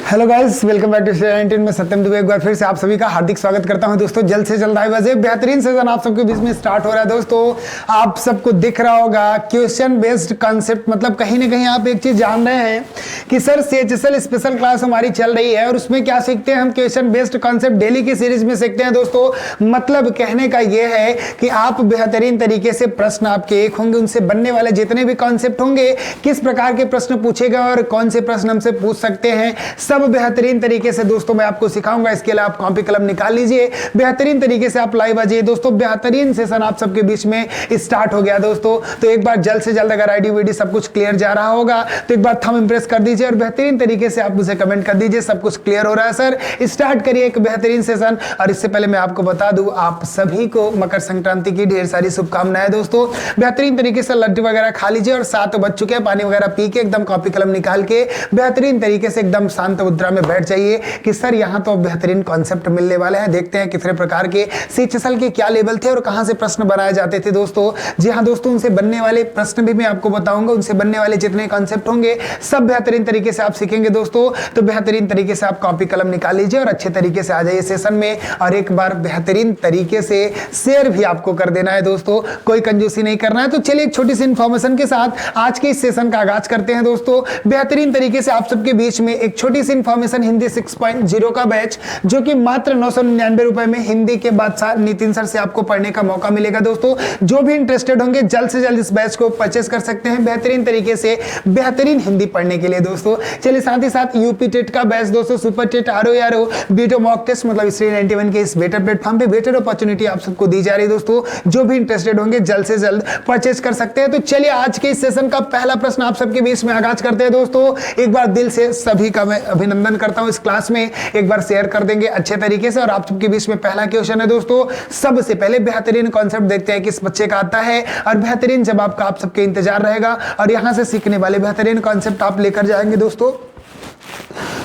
Hello guys, welcome back to study 19 में सत्यम दुबे एक बार फिर से आप सभी का हार्दिक स्वागत करता हूं दोस्तों। जल्द से जल्द 2:30 बेहतरीन सेशन आप सबके बीच में स्टार्ट हो रहा है दोस्तों। आप सबको दिख रहा होगा क्वेश्चन बेस्ड कॉन्सेप्ट, मतलब कहीं ना कहीं आप एक चीज जान रहे हैं कि सर CHSL स्पेशल क्लास हमारी चल रही है और उसमें क्या सीखते हैं हम, क्वेश्चन बेस्ड कॉन्सेप्ट डेली की सीरीज में सीखते हैं दोस्तों। मतलब कहने का यह है कि आप बेहतरीन तरीके से प्रश्न आपके एक होंगे, उनसे बनने वाले जितने भी कॉन्सेप्ट होंगे, किस प्रकार के प्रश्न पूछेगा और कौन से प्रश्न हमसे पूछ सकते हैं, सब बेहतरीन तरीके से दोस्तों मैं आपको सिखाऊंगा। इसके लिए आप कॉपी कलम निकाल लीजिए, बेहतरीन तरीके से आप लाइव आ जाइए दोस्तों। बेहतरीन सेशन आप सबके बीच में स्टार्ट हो गया दोस्तों। तो एक बार जल्द से जल्द अगर आईडी वीडी सब कुछ क्लियर जा रहा होगा तो एक बार थंब इंप्रेस कर दीजिए और बेहतरीन तरीके से आप मुझे कमेंट कर दीजिए सब कुछ क्लियर हो रहा है सर। स्टार्ट करिए एक बेहतरीन सेशन। और इससे पहले मैं आपको बता दूं, आप सभी को मकर संक्रांति की ढेर सारी शुभकामनाएं दोस्तों। बेहतरीन तरीके से लड्डू वगैरह खा लीजिए और 7 बज चुके हैं, पानी वगैरह पी के एकदम कॉपी कलम निकाल के बेहतरीन तरीके से एकदम शांत मुद्रा में बैठ जाइए कि सर यहां तो बेहतरीन कॉन्सेप्ट मिलने वाले हैं। देखते हैं कितने प्रकार के CHSL के क्या लेवल थे और कहां से प्रश्न बनाए जाते थे दोस्तों। जी हां दोस्तों, उनसे बनने वाले प्रश्न भी मैं आपको बताऊंगा, उनसे बनने वाले जितने कॉन्सेप्ट होंगे सब बेहतरीन तरीके से आप सीखेंगे दोस्तों। तो बेहतरीन तरीके से आप कॉपी कलम निकाल लीजिए और अच्छे तरीके से आ जाइए सेशन में। और एक बार बेहतरीन तरीके से शेयर भी आपको कर देना है दोस्तों, कोई कंजूसी नहीं करना है। तो चलिए एक छोटी सी इंफॉर्मेशन के साथ आज के इस सेशन का आगाज करते हैं दोस्तों। बेहतरीन तरीके से आप सबके बीच में एक छोटी सी इंफॉर्मेशन, हिंदी 6.0 का बैच जो कि मात्र 999 रुपए में हिंदी के बादशाह नितिन सर से आपको पढ़ने का मौका मिलेगा दोस्तों। जो भी इंटरेस्टेड होंगे जल्द से जल्द इस बैच को परचेस कर सकते हैं बेहतरीन तरीके से बेहतरीन हिंदी पढ़ने के लिए दोस्तों। चलिए साथ ही साथ यूपी टेट का बैच दोस्तों, सुपर टेट RO बीटो मॉक टेस्ट, मतलब स्टडी 91 के इस बेटर प्लेटफॉर्म पे बेटर अपॉर्चुनिटी आप सबको दी जा रही है दोस्तों। जो भी इंटरेस्टेड होंगे जल्द से जल्द परचेस कर सकते हैं। तो चलिए आज के इस सेशन का पहला प्रश्न आप सबके बीच में आगाज करते हैं दोस्तों। एक बार दिल से सभी का मैं अभिनंदन करता हूं, इस क्लास में एक बार शेयर कर देंगे अच्छे तरीके से। और आप सबके बीच में पहला क्वेश्चन है दोस्तों। सबसे पहले बेहतरीन कॉन्सेप्ट देखते हैं किस बच्चे का आता है और बेहतरीन जवाब का आप सबके इंतजार रहेगा और यहां से सीखने वाले बेहतरीन कॉन्सेप्ट आप लेकर जाएंगे दोस्तों।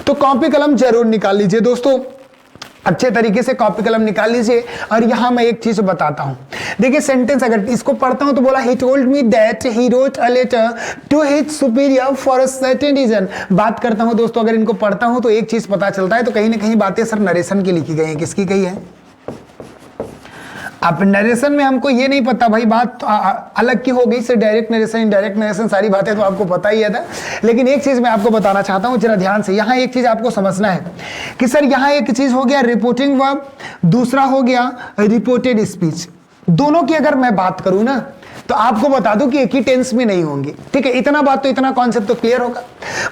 तो कॉपी कलम जरूर निकाल लीजिए दोस्तों, अच्छे तरीके से कॉपी कलम निकाल लीजिए। और यहां मैं एक चीज बताता हूं, देखिए सेंटेंस अगर इसको पढ़ता हूं तो बोला he told me that he wrote a letter to his superior for a certain reason. बात करता हूं दोस्तों, अगर इनको पढ़ता हूं तो एक चीज पता चलता है, तो कहीं ना कहीं बातें सर नरेशन की लिखी गई हैं। किसकी गई है? अब नरेशन में हमको ये नहीं पता भाई, बात अलग की हो गई से डायरेक्ट नरेशन इनडायरेक्ट नरेशन, सारी बातें तो आपको पता ही है था। लेकिन एक चीज मैं आपको बताना चाहता हूं जरा ध्यान से, यहां एक चीज आपको समझना है कि सर यहां एक चीज हो गया रिपोर्टिंग वर्ब, दूसरा हो गया रिपोर्टेड स्पीच। दोनों की अगर मैं बात करूं ना तो आपको बता दूं कि एक ही टेंस में नहीं होंगी, ठीक है। इतना बात तो, इतना कॉन्सेप्ट तो क्लियर होगा।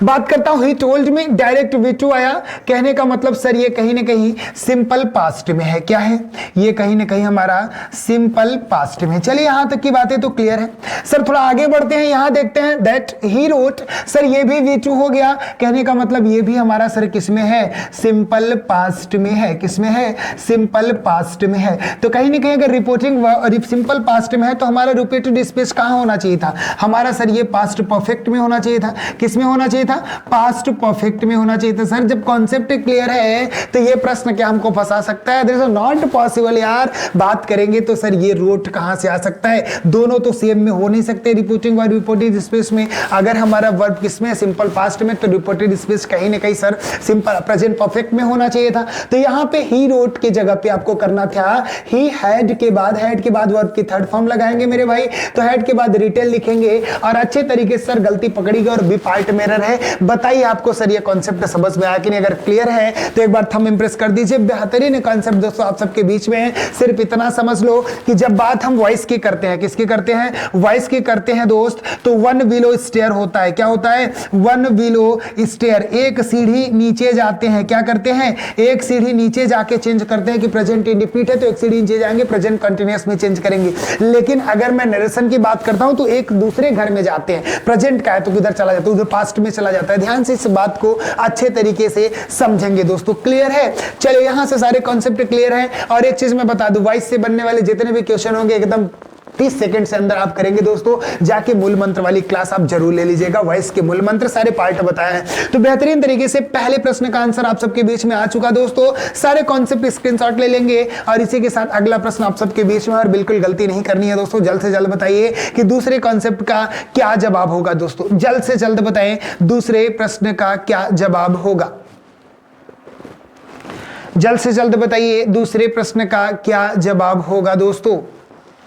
बात करता हूं ही टोल्ड मी, डायरेक्ट V2 आया, कहने का मतलब सर ये कहीं ना कहीं सिंपल पास्ट में है। क्या है ये? कहीं ना कहीं हमारा सिंपल पास्ट में। चलिए यहां तक की बातें तो क्लियर है सर। थोड़ा आगे बढ़ते हैं, यहां देखते हैं दैट ही रोट, सर ये भी V2 हो गया, कहने का मतलब ये भी हमारा सर किसमें है? सिंपल पास्ट में है। किसमें है? सिंपल पास्ट में है। तो कहीं ना कहीं अगर रिपोर्टिंग सिंपल पास्ट में है तो हमारा रिपीटेड स्पेस कहां होना चाहिए था? हमारा सर ये पास्ट परफेक्ट में होना चाहिए था। किस में होना चाहिए था? पास्ट परफेक्ट में होना चाहिए था। सर जब कॉन्सेप्ट क्लियर है तो ये प्रश्न क्या हमको फंसा सकता है? दिस इज नॉट पॉसिबल यार। बात करेंगे तो सर ये रोट कहां से आ सकता है? दोनों तो सेम में हो नहीं सकते, रिपोर्टिंग वर्ब रिपोर्टेड स्पेस में। अगर हमारा वर्ब किसमें? सिंपल पास्ट में, तो रिपोर्टेड स्पेस कहीं ना कहीं सर सिंपल प्रेजेंट परफेक्ट में होना चाहिए था। तो यहां पे ही रोट की जगह पे आपको करना था ही हैड के बाद वर्ब की थर्ड फॉर्म लगाएंगे मेरे भाई, तो हेड के बाद रिटेल लिखेंगे और अच्छे तरीके से सर गलती पकड़ी गई और बी पार्ट में एरर है। बताइए आपको सर ये कॉन्सेप्ट समझ में आया कि नहीं? अगर क्लियर है तो एक बार थंब इंप्रेस कर दीजिए। बेहतरीन कॉन्सेप्ट दोस्तों आप सबके बीच में है। सिर्फ इतना समझ लो कि जब बात हम वॉइस की करते हैं, किसकी करते हैं? वॉइस की करते हैं दोस्त, तो वन बिलो स्टेयर होता है। क्या होता है? वन बिलो स्टेयर, एक सीढ़ी नीचे जाते हैं। क्या करते हैं? एक सीढ़ी नीचे जाके चेंज करते हैं कि प्रेजेंट इंडिफिनिट है तो एक सीढ़ी नीचे जाएंगे, प्रेजेंट कंटीन्यूअस में चेंज करेंगे। लेकिन अगर मैं नरेशन की बात करता हूं तो एक दूसरे घर में जाते हैं, प्रेजेंट का है तो किधर चला जाता है? उधर पास्ट में चला जाता है। ध्यान से इस बात को अच्छे तरीके से समझेंगे दोस्तों। क्लियर है? चलिए यहां से सारे कॉन्सेप्ट क्लियर हैं। और एक चीज मैं बता दूं, वॉइस से बनने वाले जितने भी क्वेश्चन होंगे एकदम 30 सेकंड से अंदर आप करेंगे दोस्तों। जाके मूल मंत्र वाली क्लास आप जरूर ले लीजिएगा, वॉइस के मूल मंत्र सारे पार्ट बताए हैं। तो बेहतरीन तरीके से पहले प्रश्न का आंसर आप सबके बीच में आ चुका दोस्तों। सारे कॉन्सेप्ट स्क्रीनशॉट ले लेंगे और इसी के साथ अगला प्रश्न आप सबके बीच में, और बिल्कुल गलती नहीं करनी है दोस्तों। जल्द से जल्द बताइए कि दूसरे कॉन्सेप्ट का क्या जवाब होगा दोस्तों। जल्द से जल्द बताएं दूसरे प्रश्न का क्या जवाब होगा। जल्द से जल्द बताइए दूसरे प्रश्न का क्या जवाब होगा दोस्तों।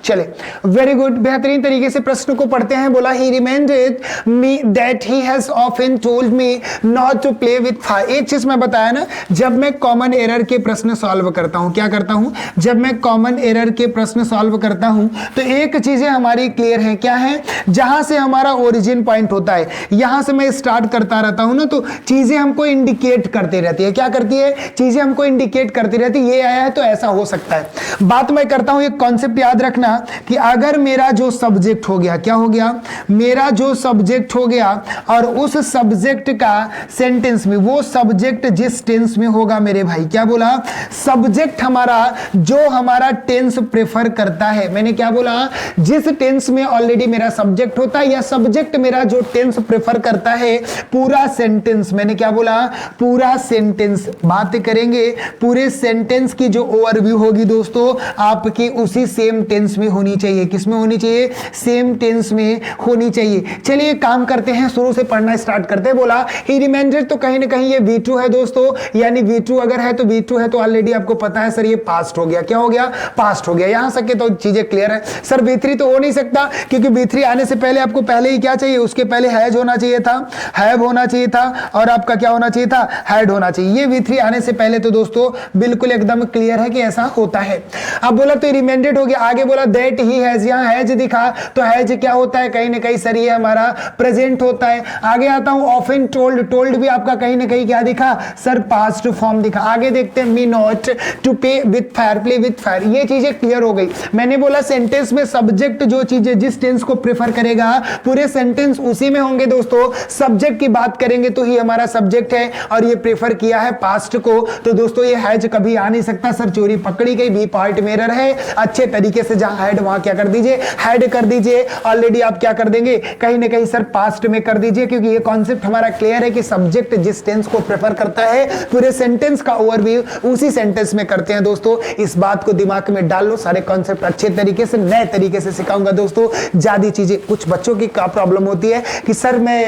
चले, वेरी गुड, बेहतरीन तरीके से प्रश्न को पढ़ते हैं। बोला he reminded me that he has often told me not to play with fire. एक चीज मैं बताया ना, जब मैं कॉमन एरर के प्रश्न सॉल्व करता हूं, क्या करता हूं, जब मैं कॉमन एरर के प्रश्न सॉल्व करता हूं तो एक चीजें हमारी क्लियर है, क्या है, जहां से हमारा ओरिजिन पॉइंट होता है, यहां से मैं स्टार्ट करता रहता हूं ना, तो चीजें हमको इंडिकेट करती रहती है। क्या करती है, चीजें हमको इंडिकेट करती रहती है, ये आया है तो ऐसा हो सकता है। बात मैं करता हूं, एक कॉन्सेप्ट याद रखना कि अगर मेरा जो सब्जेक्ट हो गया, क्या हो गया, मेरा जो सब्जेक्ट हो गया और उस सब्जेक्ट का सेंटेंस में, वो सब्जेक्ट जिस टेंस में होगा मेरे भाई, क्या बोला, सब्जेक्ट हमारा जो हमारा टेंस प्रेफर करता है, मैंने क्या बोला, जिस टेंस में ऑलरेडी मेरा सब्जेक्ट होता है या सब्जेक्ट मेरा जो टेंस प्रेफर करता है, पूरा सेंटेंस, मैंने क्या बोला, पूरा सेंटेंस, बात करेंगे पूरे सेंटेंस की जो ओवरव्यू होगी दोस्तों आपकी उसी सेम टेंस में होनी चाहिए। किसमें होनी चाहिए, सेम टेंस में होनी चाहिए। चलिए काम करते हैं, शुरू से पढ़ना स्टार्ट करते हैं। बोला ही रिमेंडेड, तो कहीं ना कहीं ये V2 है दोस्तों, यानी V2 अगर है तो V2 है तो ऑलरेडी आपको पता है सर ये पास्ट हो गया, क्या हो गया, पास्ट हो गया। यहां तक के तो चीजें क्लियर है। सर V3 तो हो नहीं सकता क्योंकि V3 आने से पहले आपको पहले ही क्या चाहिए, उसके पहले हैज होना चाहिए था, हैव होना चाहिए था और आपका क्या होना चाहिए था, हैड होना चाहिए। ये V3 आने से पहले तो दोस्तों बिल्कुल एकदम क्लियर है कि ऐसा होता है। अब बोला तो रिमेंडेड हो गया, आगे बोला दैट ही हैज, यहां हैज दिखा तो हैज क्या होता है, कहीं ना कहीं सर ये हमारा प्रेजेंट होता है। आगे आता हूं ऑफन टोल्ड, टोल्ड भी आपका कहीं ना कहीं क्या दिखा, सर पास्ट फॉर्म दिखा। आगे देखते हैं मी नॉट टू पे with fire, play with fire, ये चीजें क्लियर हो गई। मैंने बोला सेंटेंस में सब्जेक्ट जो चीजें जिस टेंस को प्रेफर करेगा पूरे सेंटेंस उसी में होंगे दोस्तों। सब्जेक्ट की बात करेंगे तो ही हमारा सब्जेक्ट है और ये प्रेफर किया है पास्ट को, तो दोस्तों ये हैज कभी आ नहीं सकता। सर चोरी पकड़ी गई, बी पार्ट में एरर है। अच्छे तरीके से जहां हैड वहां क्या कर दीजिए, हैड कर दीजिए। ऑलरेडी आप क्या कर देंगे, कहीं ना कहीं सर पास्ट में कर दीजिए, क्योंकि ये कॉन्सेप्ट हमारा क्लियर है कि सब्जेक्ट जिस टेंस को प्रेफर करता है पूरे सेंटेंस का ओवरव्यू उसी सेंटेंस में करते हैं दोस्तों। इस बात को दिमाग में डाल लो, सारे कॉन्सेप्ट अच्छे तरीके से नए तरीके से सिखाऊंगा दोस्तों। ज्यादा चीजें, कुछ बच्चों की क्या प्रॉब्लम होती है कि सर मैं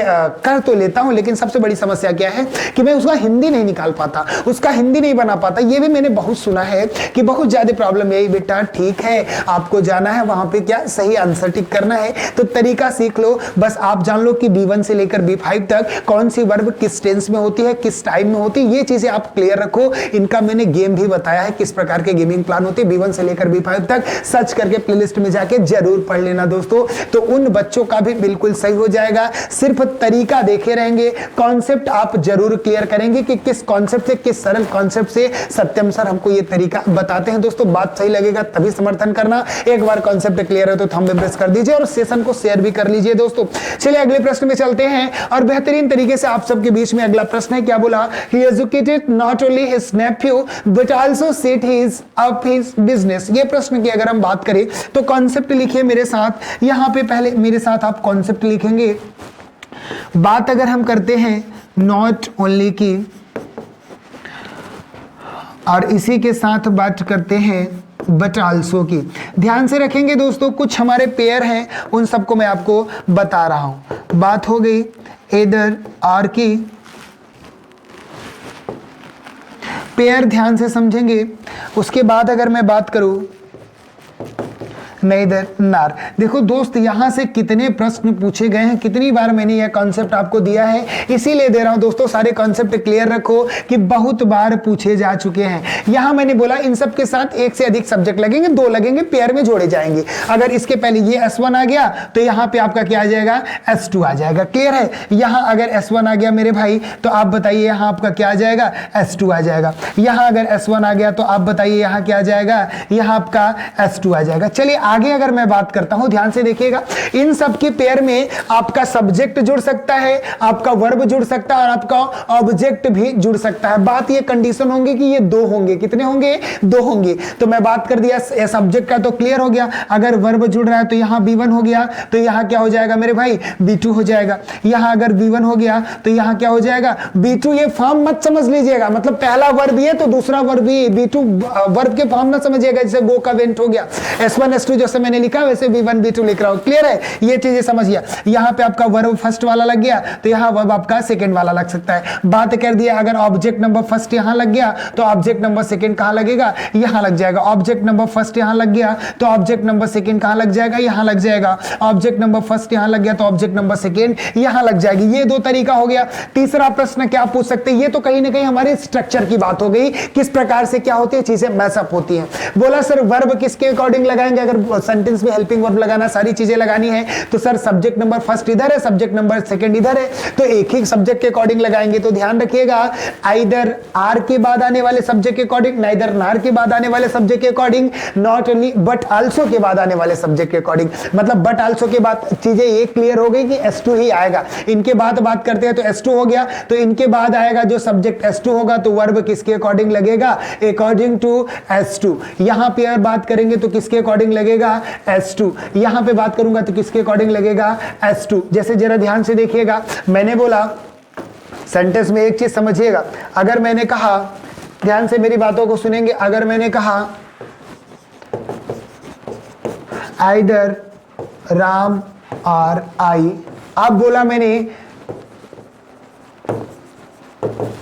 कर तो लेता हूं लेकिन सबसे बड़ी समस्या क्या है कि मैं उसका हिंदी नहीं निकाल पाता, उसका हिंदी नहीं बना पाता। ये भी मैंने बहुत सुना है कि बहुत ज्यादा प्रॉब्लम यही, बेटा ठीक है आपको जाना है वहां पे क्या सही आंसर टिक करना है तो तरीका सीख लो। बस आप जान लो कि B1 से लेकर B5 तक कौन सी वर्ब किस टेंस में होती है, किस टाइम में होती है, ये चीजें आप क्लियर रखो। इनका मैंने गेम भी बताया है, किस प्रकार के गेमिंग प्लान होते हैं B1 से लेकर B5 तक। सर्च करके प्लेलिस्ट में जाके जरूर पढ़ लेना दोस्तों, तो उन बच्चों का भी बिल्कुल सही हो जाएगा। सिर्फ तरीका देखे रहेंगे, कॉन्सेप्ट आप जरूर क्लियर करेंगे कि किस कॉन्सेप्ट से, किस सरल कॉन्सेप्ट से सत्यम सर हमको ये तरीका बताते हैं दोस्तों। बात सही लगेगा तभी समर्थन करना। एक बार कॉन्सेप्ट क्लियर है तो थंब पे प्रेस कर दीजिए और सेशन को शेयर भी कर लीजिए दोस्तों। चलिए अगले प्रश्न में चलते हैं और बेहतरीन तरीके से आप सबके बीच में अगला प्रश्न है। क्या बोला, he educated not only his nephew but also set his up his business. ये प्रश्न की अगर हम बात करें तो कॉन्सेप्ट लिखिए मेरे साथ, यहां पे पहले मेरे साथ आप कॉन्सेप्ट लिखेंगे। बात अगर हम करते हैं नॉट ओनली की और इसी के साथ बात करते हैं बट आल्सो की, ध्यान से रखेंगे दोस्तों। कुछ हमारे पेयर हैं उन सबको मैं आपको बता रहा हूं। बात हो गई एदर आर की, पेयर ध्यान से समझेंगे। उसके बाद अगर मैं बात करूं नेदर नार। देखो दोस्त यहां से कितने प्रश्न पूछे गए हैं, कितनी बार मैंने यह कॉन्सेप्ट आपको दिया है, इसीलिए दे रहा हूं दोस्तों। सारे कॉन्सेप्ट क्लियर रखो कि बहुत बार पूछे जा चुके हैं। यहां मैंने बोला इन सब के साथ एक से अधिक सब्जेक्ट लगेंगे, दो लगेंगे, पेयर में जोड़े जाएंगे। अगर इसके पहले ये S1 आ गया तो यहां पे आपका क्या आ जाएगा, S2 आ जाएगा। क्लियर है, यहां अगर S1 आ गया मेरे भाई तो आप बताइए यहां आपका क्या आ जाएगा, S2 आ जाएगा। यहां अगर S1 आ गया तो आप बताइए यहां क्या आ जाएगा, यहां आपका S2 आ जाएगा। चलिए आगे अगर मैं बात करता हूं, ध्यान से देखिएगा। इन सब के पेयर में आपका सब्जेक्ट जुड़ सकता है, आपका वर्ब जुड़ सकता है और आपका ऑब्जेक्ट भी जुड़ सकता है। बात ये कंडीशन होंगे कि ये दो होंगे, कितने होंगे, दो होंगे। तो मैं बात कर दिया सब्जेक्ट का तो क्लियर हो गया। अगर वर्ब जुड़ रहा है तो यहां B1 हो गया तो यहां क्या हो जाएगा मेरे भाई, B2 हो जाएगा। यहां अगर B1 हो गया तो यहां क्या हो जाएगा, B2। ये फॉर्म मत समझ लीजिएगा, मतलब पहला वर्ब ये तो दूसरा वर्ब ये, B2 वर्ब के फॉर्म ना समझिएगा। जैसे गो का वेंट हो गया, S1 S2 जैसे मैंने लिखा वैसे V1 V2 लिख रहा हूं। क्लियर है, ये चीजें समझिए। यहाँ पे आपका वर्ब फर्स्ट वाला लग गया तो यहाँ वर्ब आपका सेकंड वाला लग सकता है। बात कर दिया, अगर ऑब्जेक्ट नंबर फर्स्ट यहाँ लग गया तो ऑब्जेक्ट नंबर सेकंड कहाँ लगेगा, यहाँ लग जाएगा। ऑब्जेक्ट नंबर फर्स्ट यहाँ लग गया तो ऑब्जेक्ट नंबर सेकंड कहाँ लग जाएगा, यहाँ लग जाएगा। ऑब्जेक्ट नंबर फर्स्ट यहाँ लग गया तो ऑब्जेक्ट नंबर सेकंड यहाँ लग जाएगी। ये दो तरीका हो गया। तीसरा प्रश्न क्या पूछ सकते हैं, ये तो कहीं ना कहीं हमारे स्ट्रक्चर की बात हो गई, किस प्रकार से क्या होती है चीजें मैचअप होती हैं। बोला सर वर्ब किसके अकॉर्डिंग लगाएंगे, अगर सेंटेंस में हेल्पिंग वर्ब लगाना, सारी चीजें लगानी है तो सर सब्जेक्ट नंबर फर्स्ट इधर है, सब्जेक्ट नंबर सेकंड इधर है, तो एक ही सब्जेक्ट के अकॉर्डिंग लगाएंगे। तो ध्यान रखिएगा, आइदर आर के बाद आने वाले सब्जेक्ट के अकॉर्डिंग, नाइदर नार के बाद आने वाले सब्जेक्ट के according, not only but also के बाद आने वाले सब्जेक्ट के अकॉर्डिंग। मतलब बट आल्सो के बाद चीजें ये क्लियर हो गई कि S2 ही आएगा। इनके बाद बात करते हैं तो S2 हो गया, तो इनके बाद आएगा जो सब्जेक्ट S2 होगा तो वर्ब किसके अकॉर्डिंग लगेगा, अकॉर्डिंग टू S2। यहां पे अगर बात करेंगे तो किसके अकॉर्डिंग लगेगा, S2। यहां पे बात करूंगा तो किसके अकॉर्डिंग लगेगा, S2। जैसे जरा ध्यान से देखिएगा, मैंने बोला सेंटेंस में एक चीज समझिएगा, अगर मैंने कहा, ध्यान से मेरी बातों को सुनेंगे, अगर मैंने कहा आइदर राम और आई, अब बोला मैंने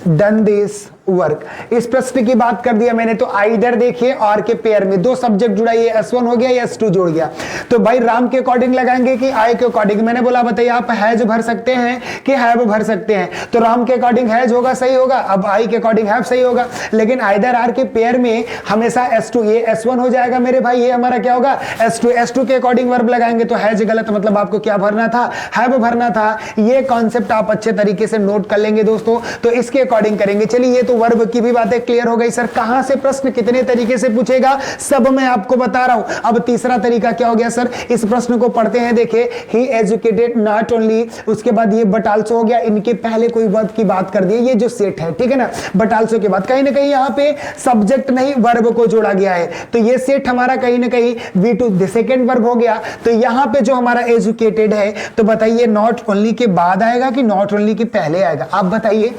डन दिस वर्क, इस प्रश्न की बात कर दिया मैंने, तो आइदर देखिए और के पेयर में दो सब्जेक्ट जुड़ा, ये S1 हो गया, ये S2 जुड़ गया। तो भाई राम के अकॉर्डिंग लगाएंगे कि आई के अकॉर्डिंग, मैंने बोला बताइए आप हैज भर सकते हैं कि हैव भर सकते हैं, तो राम के अकॉर्डिंग हैज होगा, सही होगा। अब आई के अकॉर्डिंग हैव सही होगा, लेकिन आइदर आर के पेयर में हमेशा S2, ये S1 हो जाएगा मेरे भाई, ये हमारा क्या होगा S2। S2 के अकॉर्डिंग वर्ब लगाएंगे तो हैज गलत, मतलब आपको क्या भरना था, हैव भरना था। ये कॉन्सेप्ट आप अच्छे तरीके से नोट कर लेंगे दोस्तों, तो इसके अकॉर्डिंग करेंगे। चलिए ये तो वर्ब की भी बातें क्लियर हो गई। सर कहां से प्रश्न कितने तरीके से पूछेगा सब मैं आपको बता रहा हूं। अब तीसरा तरीका क्या हो गया सर, इस प्रश्न को पढ़ते हैं। देखिए ही एजुकेटेड नॉट ओनली, उसके बाद ये बट आल्सो हो गया, इनके पहले कोई वर्ब की बात कर दी, ये जो सेट है, ठीक है ना। बट आल्सो के बाद कहीं ना कहीं यहां पे सब्जेक्ट नहीं वर्ब को जोड़ा गया है, तो ये सेट हमारा कहीं ना कहीं V2 सेकंड वर्ब हो गया। तो यहां पे जो हमारा एजुकेटेड है, तो बताइए नॉट ओनली के बाद आएगा कि नॉट ओनली के पहले आएगा, आप बताइए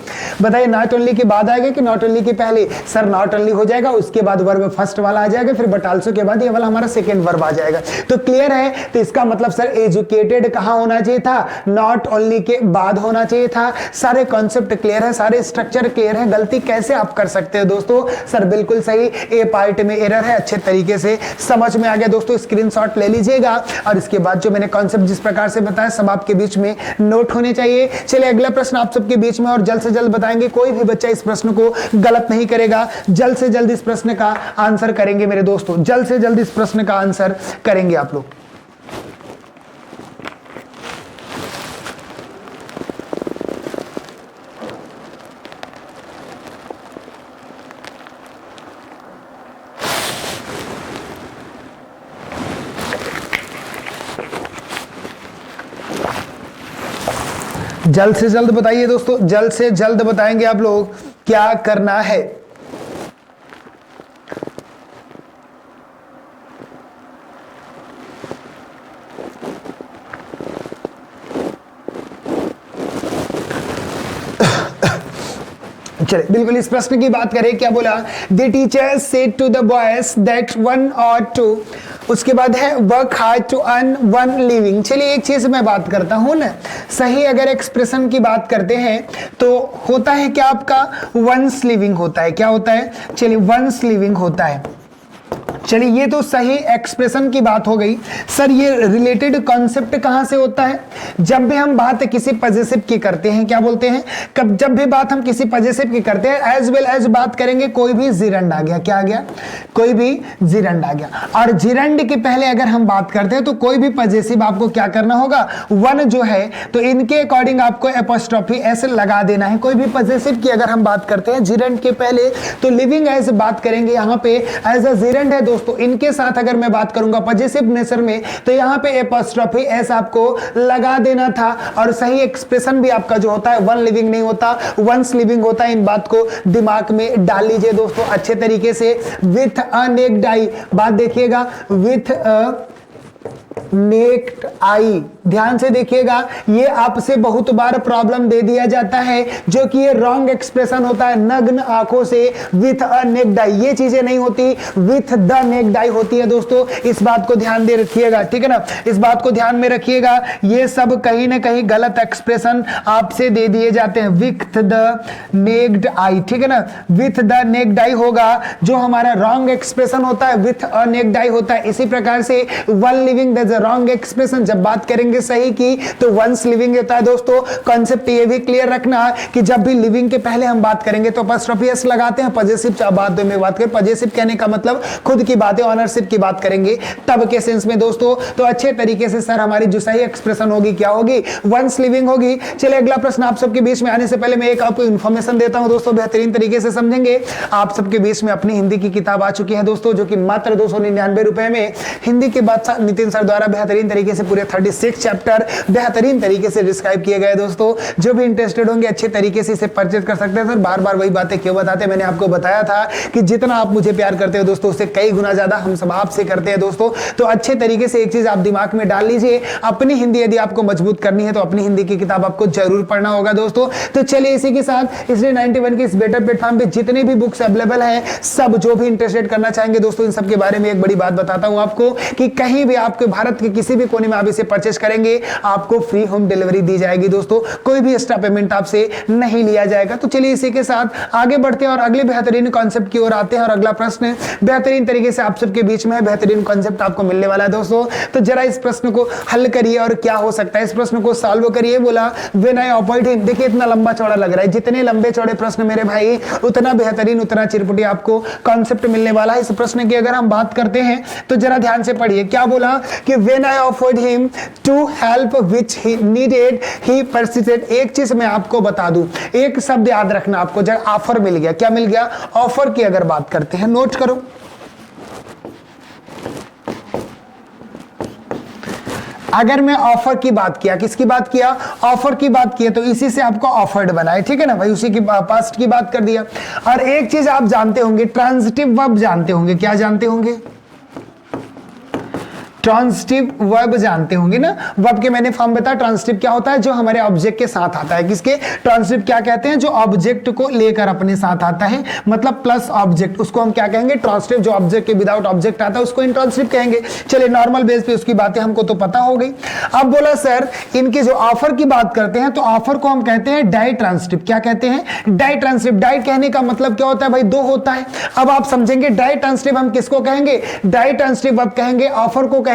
नॉट ओनली के बाद आएगा कि नॉट ओनली के पहले। सर नॉट ओनली हो जाएगा, उसके बाद वर्ब फर्स्ट वाला आ जाएगा, फिर बट आल्सो के बाद ये वाला हमारा सेकंड वर्ब आ जाएगा। तो क्लियर है, तो इसका मतलब सर एजुकेटेड कहां होना चाहिए था, नॉट ओनली के बाद होना चाहिए था। सारे कॉन्सेप्ट क्लियर है, सारे स्ट्रक्चर क्लियर है, गलती कैसे आप कर सकते हो दोस्तों, सर बिल्कुल सही, ए पार्ट में एरर है, अच्छे तरीके से समझ में आ गया दोस्तों। स्क्रीनशॉट ले लीजिएगा और इसके बाद जो मैंने कॉन्सेप्ट जिस प्रकार से बताया सब आपके बीच में नोट होने चाहिए। चलिए अगला प्रश्न आप सबके बीच में और जल्द से जल्द बताएंगे, कोई भी बच्चा इस प्रश्न को गलत नहीं करेगा, जल्द से जल्द इस प्रश्न का आंसर करेंगे मेरे दोस्तों, जल्द से जल्द इस प्रश्न का आंसर करेंगे आप लोग। जल्द से जल्द बताइए दोस्तों, जल्द से जल्द बताएंगे आप लोग क्या करना है। चलिए बिल्कुल इस प्रश्न की बात करें, क्या बोला, the teacher said to the boys that one और टू, उसके बाद है work hard to earn one living. चलिए एक चीज मैं बात करता हूं ना, सही अगर एक्सप्रेशन की बात करते हैं तो होता है क्या आपका वंस लिविंग होता है, क्या होता है, चलिए वंस लिविंग होता है। चलिए ये तो सही एक्सप्रेशन की बात हो गई। सर ये रिलेटेड कॉन्सेप्ट कहां से होता है, जब भी हम बात किसी पजेसिव की करते हैं, क्या बोलते हैं, कब जब भी बात हम किसी पजेसिव की करते हैं एज वेल एज बात करेंगे कोई भी जिरंड आ गया, क्या आ गया, कोई भी जिरंड आ गया। और जिरंड के पहले अगर हम बात करते हैं तो कोई भी पजेसिव आपको क्या करना होगा, वन जो है तो इनके अकॉर्डिंग आपको एपोस्ट्रोफी एस लगा देना है। कोई भी पजेसिव की अगर हम बात करते हैं जिरंड के पहले तो लिविंग एज बात करेंगे, यहाँ पे एज अ जिरंड है दोस्तों, इनके साथ अगर मैं बात करूंगा पजेसिव नेचर में तो यहां पे एपोस्ट्रोफी एस आपको लगा देना था। और सही एक्सप्रेशन भी आपका जो होता है वन लिविंग नहीं होता, वंस लिविंग होता है। इन बात को दिमाग में डाल लीजिए दोस्तों अच्छे तरीके से। विथ अ नेक्ड आई, बात देखिएगा, विथ अ नेक्ड आई। ध्यान से देखिएगा, ये आपसे बहुत बार प्रॉब्लम दे दिया जाता है, जो कि ये रॉन्ग एक्सप्रेशन होता है, नग्न आंखों से विथ अ नेक्ड आई। ये चीजें नहीं होती, विथ द नेक्ड आई होती है दोस्तों। इस बात को ध्यान दे रखिएगा, ठीक है ना, इस बात को ध्यान में रखिएगा। ये सब कहीं ना कहीं गलत एक्सप्रेशन आपसे दे दिए जाते हैं, विथ द नेक्ड आई, ठीक है ना। विथ द नेक्ड आई होगा जो हमारा रॉन्ग एक्सप्रेशन होता है, विथ अ नेक्ड आई होता है। इसी प्रकार से one living that's a wrong expression. जब बात करेंगे सही की तो वंस लिविंग होता है दोस्तों। कॉन्सेप्ट ये भी क्लियर रखना कि जब भी लिविंग के पहले हम बात करेंगे तो अपॉस्ट्रोफी एस लगाते हैं। पॉजेसिव बात में बात करें, पॉजेसिव कहने का मतलब खुद की बात है, ऑनरशिप की बात करेंगे तब के सेंस में दोस्तों। तो अच्छे तरीके से सर हमारी जो सही एक्सप्रेशन होगी क्या होगी, वंस लिविंग होगी। चलिए अगला प्रश्न आप सबके बीच में आने से पहले मैं एक आपको इंफॉर्मेशन देता हूं दोस्तों, बेहतरीन तरीके से समझेंगे। आप सबके बीच में अपनी हिंदी की किताब आ चुकी है दोस्तों, जो कि मात्र 299 रुपए में हिंदी के बादशाह नितिन सर द्वारा बेहतरीन तरीके से पूरे 36 चैप्टर बेहतरीन तरीके से डिस्क्राइब किए गए दोस्तों। जो भी इंटरेस्टेड होंगे अच्छे तरीके से इसे परचेज कर सकते हैं। सर बार बार वही बातें क्यों बताते हैं, मैंने आपको बताया था कि जितना आप मुझे प्यार करते हो दोस्तों, उससे कई गुना ज्यादा हम सब आपसे करते हैं दोस्तों। तो अच्छे तरीके से एक चीज आप दिमाग में डाल लीजिए, अपनी हिंदी यदि आपको मजबूत करनी है तो अपनी हिंदी की किताब आपको जरूर पढ़ना होगा दोस्तों। तो चलिए इसी के साथ इसलिए 91 के इस बेटर प्लेटफॉर्म पे जितने भी बुक्स अवेलेबल हैं, सब जो भी इंटरेस्टेड करना चाहेंगे दोस्तों, इन सब के बारे में एक बड़ी बात बताता हूं आपको कि कहीं भी आपके भारत के किसी भी कोने में आप इसे परचेस करेंगे, आपको फ्री होम डिलीवरी दी जाएगी दोस्तों। कोई भी एक्स्ट्रा पेमेंट आपसे नहीं लिया जाएगा। तो चलिए इसी के साथ आगे बढ़ते हैं और अगले बेहतरीन कॉन्सेप्ट की ओर आते हैं। और अगला प्रश्न बेहतरीन तरीके से आप सबके बीच में बेहतरीन कॉन्सेप्ट आपको मिलने वाला है दोस्तों। तो जरा इस प्रश्न को हल करिए और क्या हो सकता है, इस प्रश्न को सॉल्व करिए। बोला व्हेन आई ऑफर्ड हिम, देखिए इतना लंबा चौड़ा लग रहा है, जितने लंबे चौड़े प्रश्न मेरे भाई उतना बेहतरीन उतना चिरपुटी आपको कॉन्सेप्ट मिलने वाला है। इस प्रश्न की अगर हम बात करते हैं तो जरा ध्यान से पढ़िए। क्या बोला कि when I offered him to help which he needed he persisted. एक चीज मैं आपको बता दूं, एक शब्द याद रखना आपको, जब ऑफर मिल गया, क्या मिल गया, ऑफर की अगर बात करते हैं, नोट करो। अगर मैं ऑफर की बात किया, किसकी बात किया, ऑफर की बात किया, तो इसी से आपको ऑफर्ड बना है, ठीक है ना भाई, उसी की पास्ट की बात कर दिया। और एक चीज आप जानते होंगे, ट्रांजिटिव वर्ब जानते होंगे, क्या जानते होंगे, ट्रांजिटिव वर्ब जानते होंगे ना। वर्ब के मैंने फॉर्म बताया, ट्रांजिटिव क्या होता है, जो हमारे ऑब्जेक्ट के साथ आता है। किसके, ट्रांजिटिव क्या कहते हैं, जो ऑब्जेक्ट को लेकर अपने साथ आता है, मतलब प्लस ऑब्जेक्ट, उसको हम क्या कहेंगे, ट्रांजिटिव। जो ऑब्जेक्ट के विदाउट ऑब्जेक्ट आता है उसको इंट्रांजिटिव कहेंगे। चलिए नॉर्मल बेस पे उसकी बातें हमको तो पता हो गई। अब बोला सर इनके जो ऑफर की बात करते हैं तो ऑफर को हम कहते हैं डाई ट्रांजिटिव। क्या कहते हैं, डाई ट्रांजिटिव। डाई कहने का मतलब क्या होता है भाई, दो होता है। अब आप समझेंगे डाई ट्रांजिटिव हम किसको कहेंगे, डाई ट्रांजिटिव वर्ब कहेंगे, ऑफर को कहेंगे।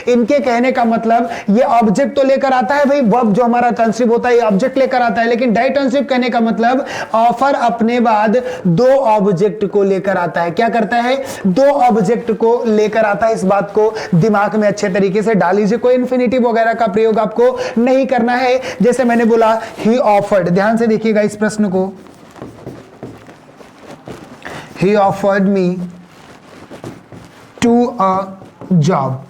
इनके कहने का मतलब ये ऑब्जेक्ट तो लेकर आता है भाई, वर्ब जो हमारा ट्रांजिटिव होता है ये ऑब्जेक्ट लेकर आता है, लेकिन डाई ट्रांजिटिव कहने का मतलब ऑफर अपने बाद दो ऑब्जेक्ट को लेकर आता है। क्या करता है, दो ऑब्जेक्ट को लेकर आता है। इस बात को दिमाग में अच्छे तरीके से डाल लीजिए, कोई इंफिनिटिव वगैरह का प्रयोग आपको नहीं करना है। जैसे मैंने बोला ही ऑफर्ड, ध्यान से देखिएगा इस प्रश्न को, he offered me to a job.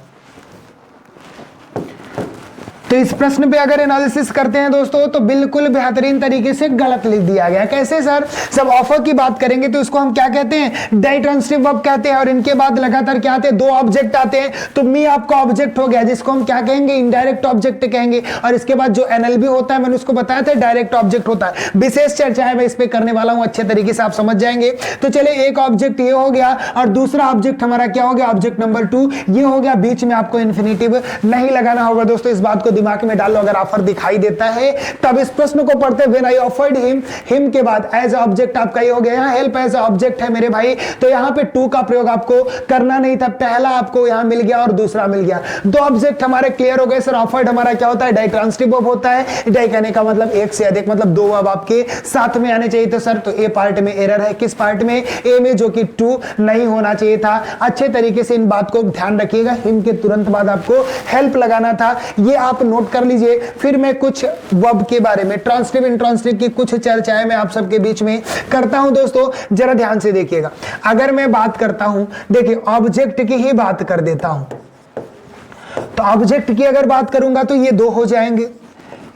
तो इस प्रश्न पे अगर एनालिसिस करते हैं दोस्तों तो बिल्कुल बेहतरीन तरीके से गलत लिख दिया गया। कैसे सर, सब ऑफर की बात करेंगे तो इसको हम क्या कहते हैं, डाई ट्रांजिटिव वर्ब कहते हैं। और इनके बाद लगातार क्या आते हैं, दो ऑब्जेक्ट आते हैं। तो मी आपका ऑब्जेक्ट हो गया, जिसको हम क्या कहेंगे, इनडायरेक्ट ऑब्जेक्ट कहेंगे। और इसके बाद जो एनएलबी होता है, मैंने उसको बताया था, डायरेक्ट ऑब्जेक्ट होता है। विशेष चर्चाएं मैं इस पे करने वाला हूं, अच्छे तरीके से आप समझ जाएंगे। तो चलिए एक ऑब्जेक्ट ये हो गया और दूसरा ऑब्जेक्ट हमारा क्या हो गया, ऑब्जेक्ट नंबर 2 ये हो गया। बीच में आपको इन्फिनिटिव नहीं लगाना होगा दोस्तों, इस बात को दिमाग में डाल लो। अगर ऑफर दिखाई देता है तब इस प्रश्न को पढ़ते when I offered him, him के बाद एज ऑब्जेक्ट आपका ये हो गया। यहां हेल्प एज ऑब्जेक्ट है मेरे भाई, तो यहां पे टू का प्रयोग आपको करना नहीं था। पहला आपको यहां मिल गया और दूसरा मिल गया, दो ऑब्जेक्ट हमारे क्लियर हो गए। सर ऑफर्ड हमारा क्या होता है, डाई ट्रांजिटिव वर्ब होता है। डाई कहने का मतलब एक से अधिक, मतलब दो वर्ब आपके साथ में आने चाहिए। तो सर तो ए पार्ट में एरर है, किस पार्ट में, ए में, जो कि टू नहीं होना चाहिए था। अच्छे तरीके से इन बात को ध्यान रखिएगा, हिम के तुरंत बाद आपको हेल्प लगाना था, ये आप नोट कर लीजिए। फिर मैं कुछ वर्ब के बारे में, ट्रांजिटिव इंट्रांजिटिव की कुछ चर्चाएं मैं आप सबके बीच में करता हूं दोस्तों, जरा ध्यान से देखिएगा। अगर मैं बात करता हूं, देखिए ऑब्जेक्ट की ही बात कर देता हूं, तो ऑब्जेक्ट की अगर बात करूंगा तो ये दो हो जाएंगे,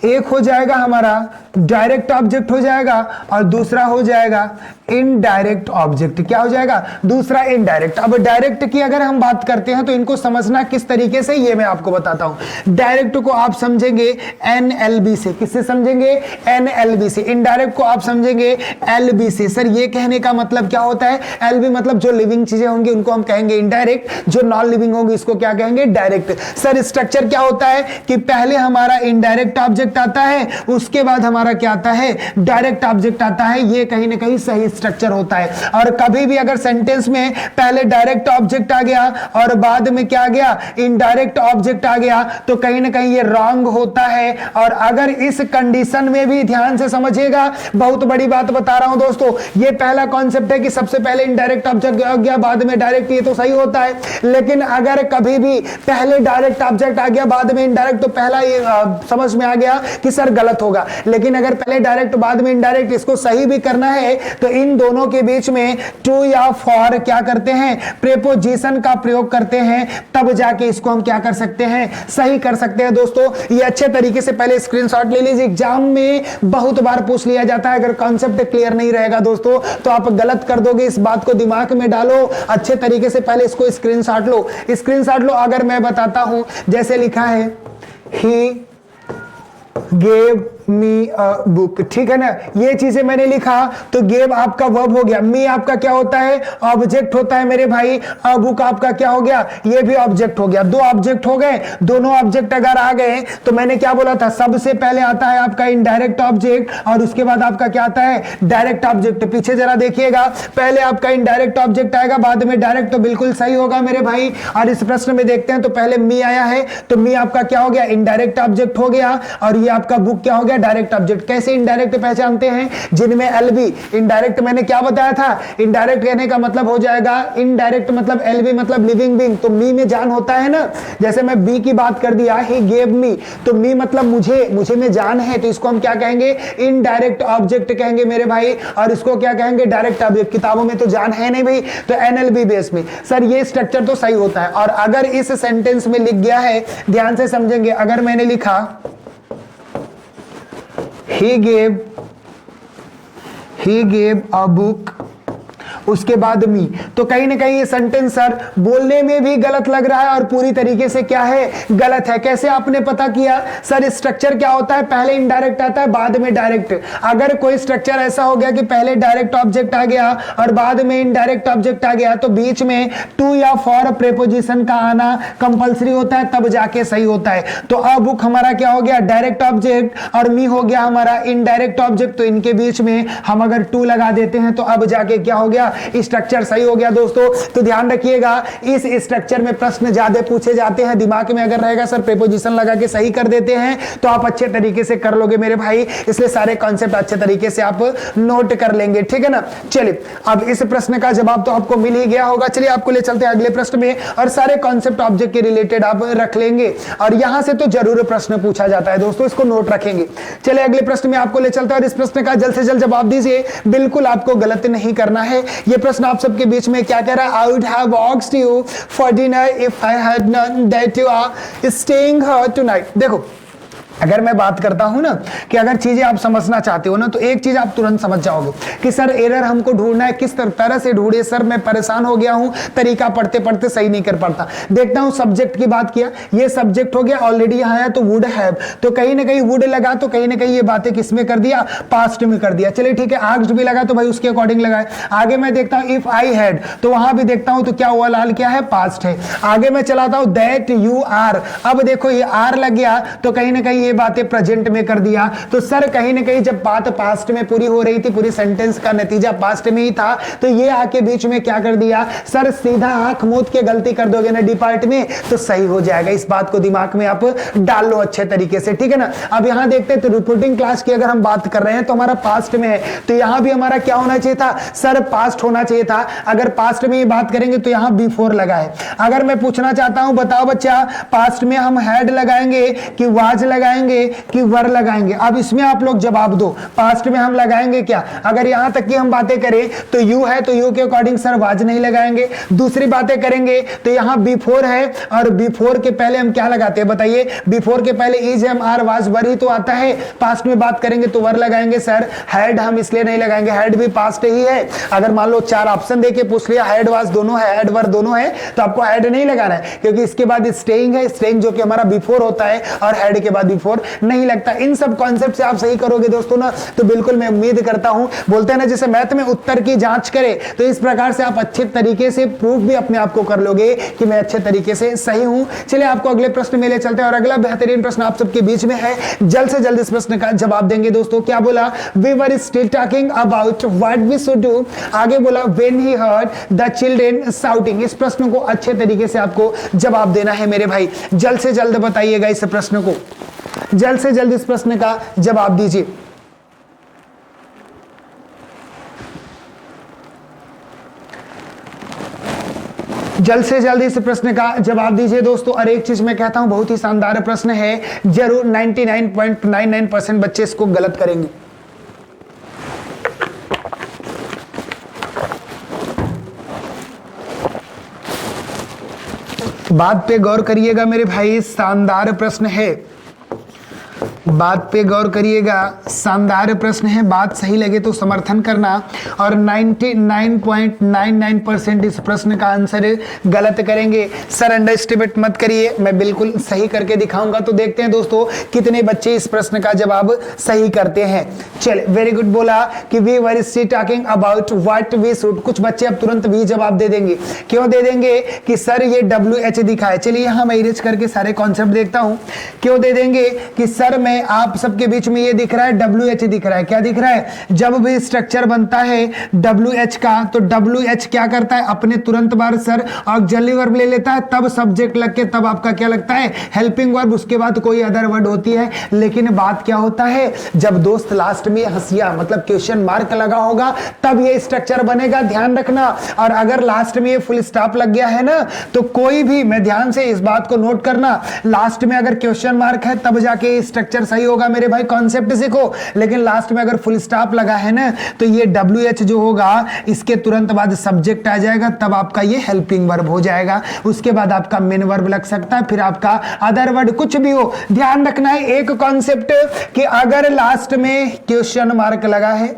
एक हो जाएगा हमारा डायरेक्ट ऑब्जेक्ट हो जाएगा और दूसरा हो जाएगा इनडायरेक्ट ऑब्जेक्ट। क्या हो जाएगा? दूसरा इनडायरेक्ट। अब डायरेक्ट की अगर हम बात करते हैं तो इनको समझना किस तरीके से ये मैं आपको बताता हूं। डायरेक्ट को आप समझेंगे एनएलबी से। किससे समझेंगे? एनएलबी से। इनडायरेक्ट को आप समझेंगे एलबी से। सर ये कहने का मतलब क्या होता है? एलबी मतलब जो लिविंग चीजें होंगी उनको हम कहेंगे इनडायरेक्ट, जो नॉन लिविंग होंगी इसको क्या कहेंगे? डायरेक्ट। सर स्ट्रक्चर क्या होता है कि पहले हमारा इनडायरेक्ट ऑब्जेक्ट आता है, उसके बाद हमारा क्या आता है? डायरेक्ट ऑब्जेक्ट आता है। ये कहीं ना कहीं सही स्ट्रक्चर होता है। और कभी भी अगर सेंटेंस में पहले डायरेक्ट ऑब्जेक्ट आ गया और बाद में क्या आ गया? इनडायरेक्ट ऑब्जेक्ट आ गया तो कहीं ना कहीं ये रॉन्ग होता है। और अगर इस कंडीशन में भी ध्यान से समझिएगा, बहुत बड़ी बात बता रहा हूं दोस्तों, ये पहला कॉन्सेप्ट है कि सबसे पहले इनडायरेक्ट ऑब्जेक्ट आ गया बाद में डायरेक्ट, ये तो सही होता है। लेकिन अगर कभी भी पहले डायरेक्ट ऑब्जेक्ट आ गया बाद में इनडायरेक्ट, तो पहला ये समझ में आ गया कि सर गलत होगा। लेकिन अगर पहले डायरेक्ट बाद में इनडायरेक्ट, इसको सही भी करना है तो इन दोनों के बीच में टू या फॉर क्या करते हैं? प्रीपोजिशन का प्रयोग करते हैं, तब जाके इसको हम क्या कर सकते हैं? सही कर सकते हैं। दोस्तों ये अच्छे तरीके से पहले स्क्रीनशॉट ले लीजिए, एग्जाम में बहुत बार पूछ लिया जाता है। अगर कॉन्सेप्ट क्लियर नहीं रहेगा दोस्तों तो आप गलत कर दोगे, इस बात को दिमाग में डालो। अच्छे तरीके से पहले इसको स्क्रीनशॉट लो, स्क्रीनशॉट लो। अगर मैं बताता हूं जैसे लिखा है he gave me a book, ठीक है ना, ये चीजें मैंने लिखा तो गेव आपका वर्ब हो गया, मी आपका क्या होता है? ऑब्जेक्ट होता है मेरे भाई। अ बुक आपका क्या हो गया? ये भी ऑब्जेक्ट हो गया। दो ऑब्जेक्ट हो गए। दोनों ऑब्जेक्ट अगर आ गए तो मैंने क्या बोला था? सबसे पहले आता है आपका इनडायरेक्ट ऑब्जेक्ट और उसके बाद आपका क्या आता है? Direct object. पीछे जरा देखिएगा, पहले आपका इनडायरेक्ट ऑब्जेक्ट आएगा बाद में डायरेक्ट, तो बिल्कुल सही होगा मेरे भाई। और इस प्रश्न में देखते हैं तो पहले मी आया है तो मी आपका क्या हो गया? इनडायरेक्ट ऑब्जेक्ट हो गया। और ये आपका बुक क्या हो गया? Direct object. कैसे इनडायरेक्ट पहचानते हैं? जिनमें एलबी, इनडायरेक्ट मैंने क्या बताया था? इनडायरेक्ट कहने का मतलब हो जाएगा इनडायरेक्ट मतलब एलबी मतलब लिविंग बीइंग। तो मी में जान होता है ना, जैसे मैं बी की बात कर दिया, ही गेव मी, तो मी मतलब मुझे, मुझे में जान है, तो इसको हम क्या कहेंगे? इनडायरेक्ट ऑब्जेक्ट कहेंगे मेरे भाई। और इसको क्या कहेंगे? Direct object. किताबों में तो जान है नहीं भाई, तो एनएलबी बेस में। सर ये स्ट्रक्चर तो सही होता है। और अगर इस सेंटेंस में लिख गया है, ध्यान से समझेंगे, अगर मैंने लिखा he gave a book, उसके बाद मी, तो कहीं ना कहीं ये सेंटेंस सर बोलने में भी गलत लग रहा है और पूरी तरीके से क्या है? गलत है। कैसे आपने पता किया? सर स्ट्रक्चर क्या होता है? पहले इनडायरेक्ट आता है बाद में डायरेक्ट। अगर कोई स्ट्रक्चर ऐसा हो गया कि पहले डायरेक्ट ऑब्जेक्ट आ गया और बाद में इनडायरेक्ट ऑब्जेक्ट आ गया, तो बीच में टू या फॉर प्रीपोजिशन का आना कंपलसरी होता है, तब जाके सही होता है। तो अ बुक हमारा क्या हो गया? डायरेक्ट ऑब्जेक्ट, और मी हो गया हमारा इनडायरेक्ट ऑब्जेक्ट। तो इनके बीच में हम अगर टू लगा देते हैं तो अब जाके क्या हो गया? स्ट्रक्चर सही हो गया दोस्तों। तो ध्यान रखिएगा, इस स्ट्रक्चर में प्रश्न ज्यादा पूछे जाते हैं। दिमाग में अगर रहेगा सर प्रीपोजिशन लगा के सही कर देते हैं तो आप अच्छे तरीके से कर लोगे मेरे भाई। इसलिए सारे कॉन्सेप्ट अच्छे तरीके से आप नोट कर लेंगे, ठीक है ना। चलिए अब इस प्रश्न का जवाब तो आपको मिल ही गया होगा। चलिए आपको ले चलते हैं अगले प्रश्न में, और सारे कॉन्सेप्ट ऑब्जेक्ट के रिलेटेड आप रख लेंगे। और यहां से तो जरूर प्रश्न पूछा जाता है दोस्तों, इसको नोट रखेंगे। चलिए अगले प्रश्न में आपको ले चलते हैं और इस प्रश्न का जल्द से जल्द जवाब दीजिए। बिल्कुल आपको गलत नहीं करना है। ये प्रश्न आप सबके बीच में क्या कह रहा है? I would have asked you for dinner if I had known that you are staying here tonight. देखो अगर मैं बात करता हूं ना कि अगर चीजें आप समझना चाहते हो ना, तो एक चीज आप तुरंत समझ जाओगे कि सर एरर हमको ढूंढना है, किस तरह से ढूंढे सर, मैं परेशान हो गया हूं, तरीका पढ़ते पढ़ते सही नहीं कर पाता। देखता हूं सब्जेक्ट की बात किया, ये सब्जेक्ट हो गया, ऑलरेडी यहां है तो वुड हैव, तो कहीं ना कहीं वुड लगा, तो कहीं ना कहीं ये बातें किसमें कर दिया? पास्ट में कर दिया। चलिए ठीक है, आस्क्ड भी लगा तो भाई उसके अकॉर्डिंग लगाए। आगे मैं देखता हूं इफ आई हैड, तो वहां भी देखता हूं तो क्या हुआ? लाल क्या है? पास्ट है। आगे मैं चलाता हूं दैट यू आर, अब देखो ये आर लग गया तो कहीं ना कहीं ये बातें प्रेजेंट में कर दिया। तो सर कहीं ना कहीं जब बात पास्ट में पूरी हो रही थी, पूरी सेंटेंस का नतीजा पास्ट में ही था, तो ये आके बीच में क्या कर दिया? सर सीधा आंख मूंद के गलती कर दोगे ना डिपार्ट में तो सही हो जाएगा। इस बात को दिमाग में आप डाल लो अच्छे तरीके से, ठीक है ना। अब यहां देखते हैं तो रिपोर्टिंग क्लास की अगर हम बात कर रहे हैं तो हमारा पास्ट में है, तो यहां भी हमारा क्या होना चाहिए था? सर पास्ट होना चाहिए था। अगर पास्ट में ये बात करेंगे तो यहां बिफोर लगा है। अगर मैं पूछना चाहता हूं, बताओ बच्चा, पास्ट में हम हैड लगाएंगे कि वाज लगाएंगे? लगाएंगे कि वर लगाएंगे? अब इसमें आप लोग जवाब दो, पास्ट में हम लगाएंगे क्या? अगर यहां तक की हम बातें करें तो यू है, तो यू के अकॉर्डिंग सर वाज नहीं लगाएंगे। दूसरी बातें करेंगे तो यहां बिफोर है, और बिफोर के पहले हम क्या लगाते हैं बताइए? बिफोर के पहले इज, एम, आर, वाज, वर ही तो आता है। पास्ट में बात करेंगे तो वर लगाएंगे सर। हैड हम इसलिए नहीं लगाएंगे, हैड भी पास्ट ही है। अगर मान लो 4 ऑप्शन देके पूछ लिया हैड वाज दोनों है, हैड वर दोनों है, तो आपको हैड नहीं लगाना है, क्योंकि इसके बाद स्टेइंग है, स्टेइंग जो कि हमारा बिफोर होता है, और हैड के बाद बिफोर नहीं लगता। इन सब कॉन्सेप्ट से आप सही करोगे दोस्तों ना, तो बिल्कुल मैं उम्मीद करता हूं, बोलते हैं ना जैसे मैथ में उत्तर की जांच करे, तो इस प्रकार से आप अच्छे तरीके से प्रूफ भी अपने आप को कर लोगे कि मैं अच्छे तरीके से सही हूं। चलिए आपको अगले प्रश्न में ले चलते हैं, और अगला बेहतरीन प्रश्न आप सबके बीच में है, जल्द से जल्द इस प्रश्न का जवाब देंगे दोस्तों। क्या बोला? We were still talking about what we should do. आगे बोला when he heard the children shouting. इस प्रश्न को अच्छे तरीके से आपको जवाब देना है मेरे भाई, जल्द से जल्द बताइएगा इस प्रश्न को, जल्द से जल्द इस प्रश्न का जवाब दीजिए। जल्द से जल्द इस प्रश्न का जवाब दीजिए दोस्तों। और एक चीज मैं कहता हूं, बहुत ही शानदार प्रश्न है, जरूर 99.99% बच्चे इसको गलत करेंगे। बात पे गौर करिएगा मेरे भाई, शानदार प्रश्न है, बात पे गौर करिएगा, शानदार प्रश्न है। बात सही लगे तो समर्थन करना, और 99.99% इस प्रश्न का आंसर गलत करेंगे। सर अंडर एस्टिमेट मत करिए, मैं बिल्कुल सही करके दिखाऊंगा। तो देखते हैं दोस्तों कितने बच्चे इस प्रश्न का जवाब सही करते हैं। चलिए वेरी गुड बोला कि we were still talking about what we should. कुछ बच्चे अब तुरंत वी जवाब दे देंगे। क्यों दे देंगे? कि सर ये WH दिखा है। चलिए यहां मैं इरेज करके सारे कॉन्सेप्ट देखता हूं। क्यों दे देंगे? कि सर मैं आप सबके बीच में ये दिख रहा है WH दिख रहा है। क्या दिख रहा है? जब भी स्ट्रक्चर बनता है WH का, तो WH क्या करता है? अपने तुरंत बाद सर ऑक्सिलरी वर्ब ले लेता है, तब सब्जेक्ट लग के तब आपका क्या लगता है? हेल्पिंग वर्ब, उसके बाद कोई अदर वर्ड होती है। लेकिन बात क्या होता है, जब दोस्त लास्ट में हंसिया मतलब क्वेश्चन मार्क लगा होगा तब ये स्ट्रक्चर बनेगा, ध्यान रखना। और अगर लास्ट में ये फुल स्टॉप लग गया है ना, तो कोई भी, मैं ध्यान से इस बात को नोट करना, लास्ट में अगर क्वेश्चन मार्क है तब जाके स्ट्रक्चर सही होगा मेरे भाई, कॉन्सेप्ट सीखो। लेकिन लास्ट में अगर फुल स्टॉप लगा है ना, तो ये WH जो होगा इसके तुरंत बाद सब्जेक्ट आ जाएगा, तब आपका ये हेल्पिंग वर्ब हो जाएगा। उसके बाद आपका मेन वर्ब लग सकता है, फिर आपका अदर वर्ड, कुछ भी हो। ध्यान रखना है एक कॉन्सेप्ट कि अगर लास्ट में क्वेश्चन मार्क लगा है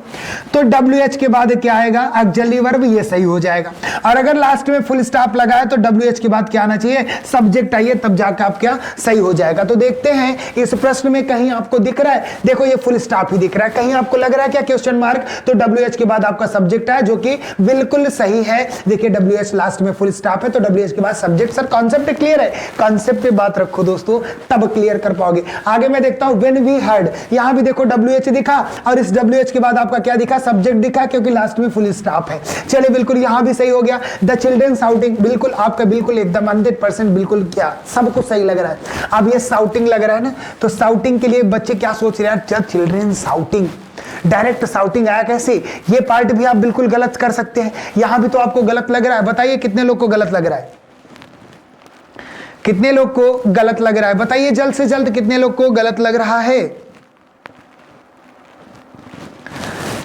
तो WH के बाद क्या आएगा? ऑक्सिलरी वर्ब, ये सही हो जाएगा। और अगर लास्ट में फुल स्टॉप लगा है तो WH के बाद क्या आना चाहिए? सब्जेक्ट आइए, तब जाकर आप क्या सही हो जाएगा। तो देखते हैं इस प्रश्न में कहीं आपको दिख रहा है, देखो ये फुल स्टॉप ही दिख रहा है, कहीं आपको लग रहा है क्या क्वेश्चन मार्क? तो WH के बाद आपका सब्जेक्ट है, जो कि बिल्कुल सही है। देखिए WH लास्ट में फुल स्टॉप है तो WH के बाद सब्जेक्ट। सर कॉन्सेप्ट क्लियर है? कॉन्सेप्ट पे बात रखो दोस्तों, तब क्लियर कर पाओगे। आगे मैं देखता हूं व्हेन वी हर्ड, यहां भी देखो WH दिखा, और इस WH के बाद आपका क्या दिखा? सब्जेक्ट दिखा, क्योंकि लास्ट में फुल स्टॉप है। चलिए बिल्कुल यहां भी सही हो गया। द चिल्ड्रन शाउटिंग, बिल्कुल आपका बिल्कुल एकदम 100% बिल्कुल क्या सब कुछ सही लग रहा है। अब ये शाउटिंग लग रहा है ना, तो शाउटिंग के लिए बच्चे क्या सोच रहे हैं? जब चिल्ड्रन शाउटिंग, डायरेक्ट शाउटिंग आया कैसे? ये पार्ट भी आप बिल्कुल गलत कर सकते हैं। यहां भी तो आपको गलत लग रहा है, बताइए कितने लोग को गलत लग रहा है? कितने लोग को गलत लग रहा है? बताइए जल्द से जल्द कितने लोग को गलत लग रहा है?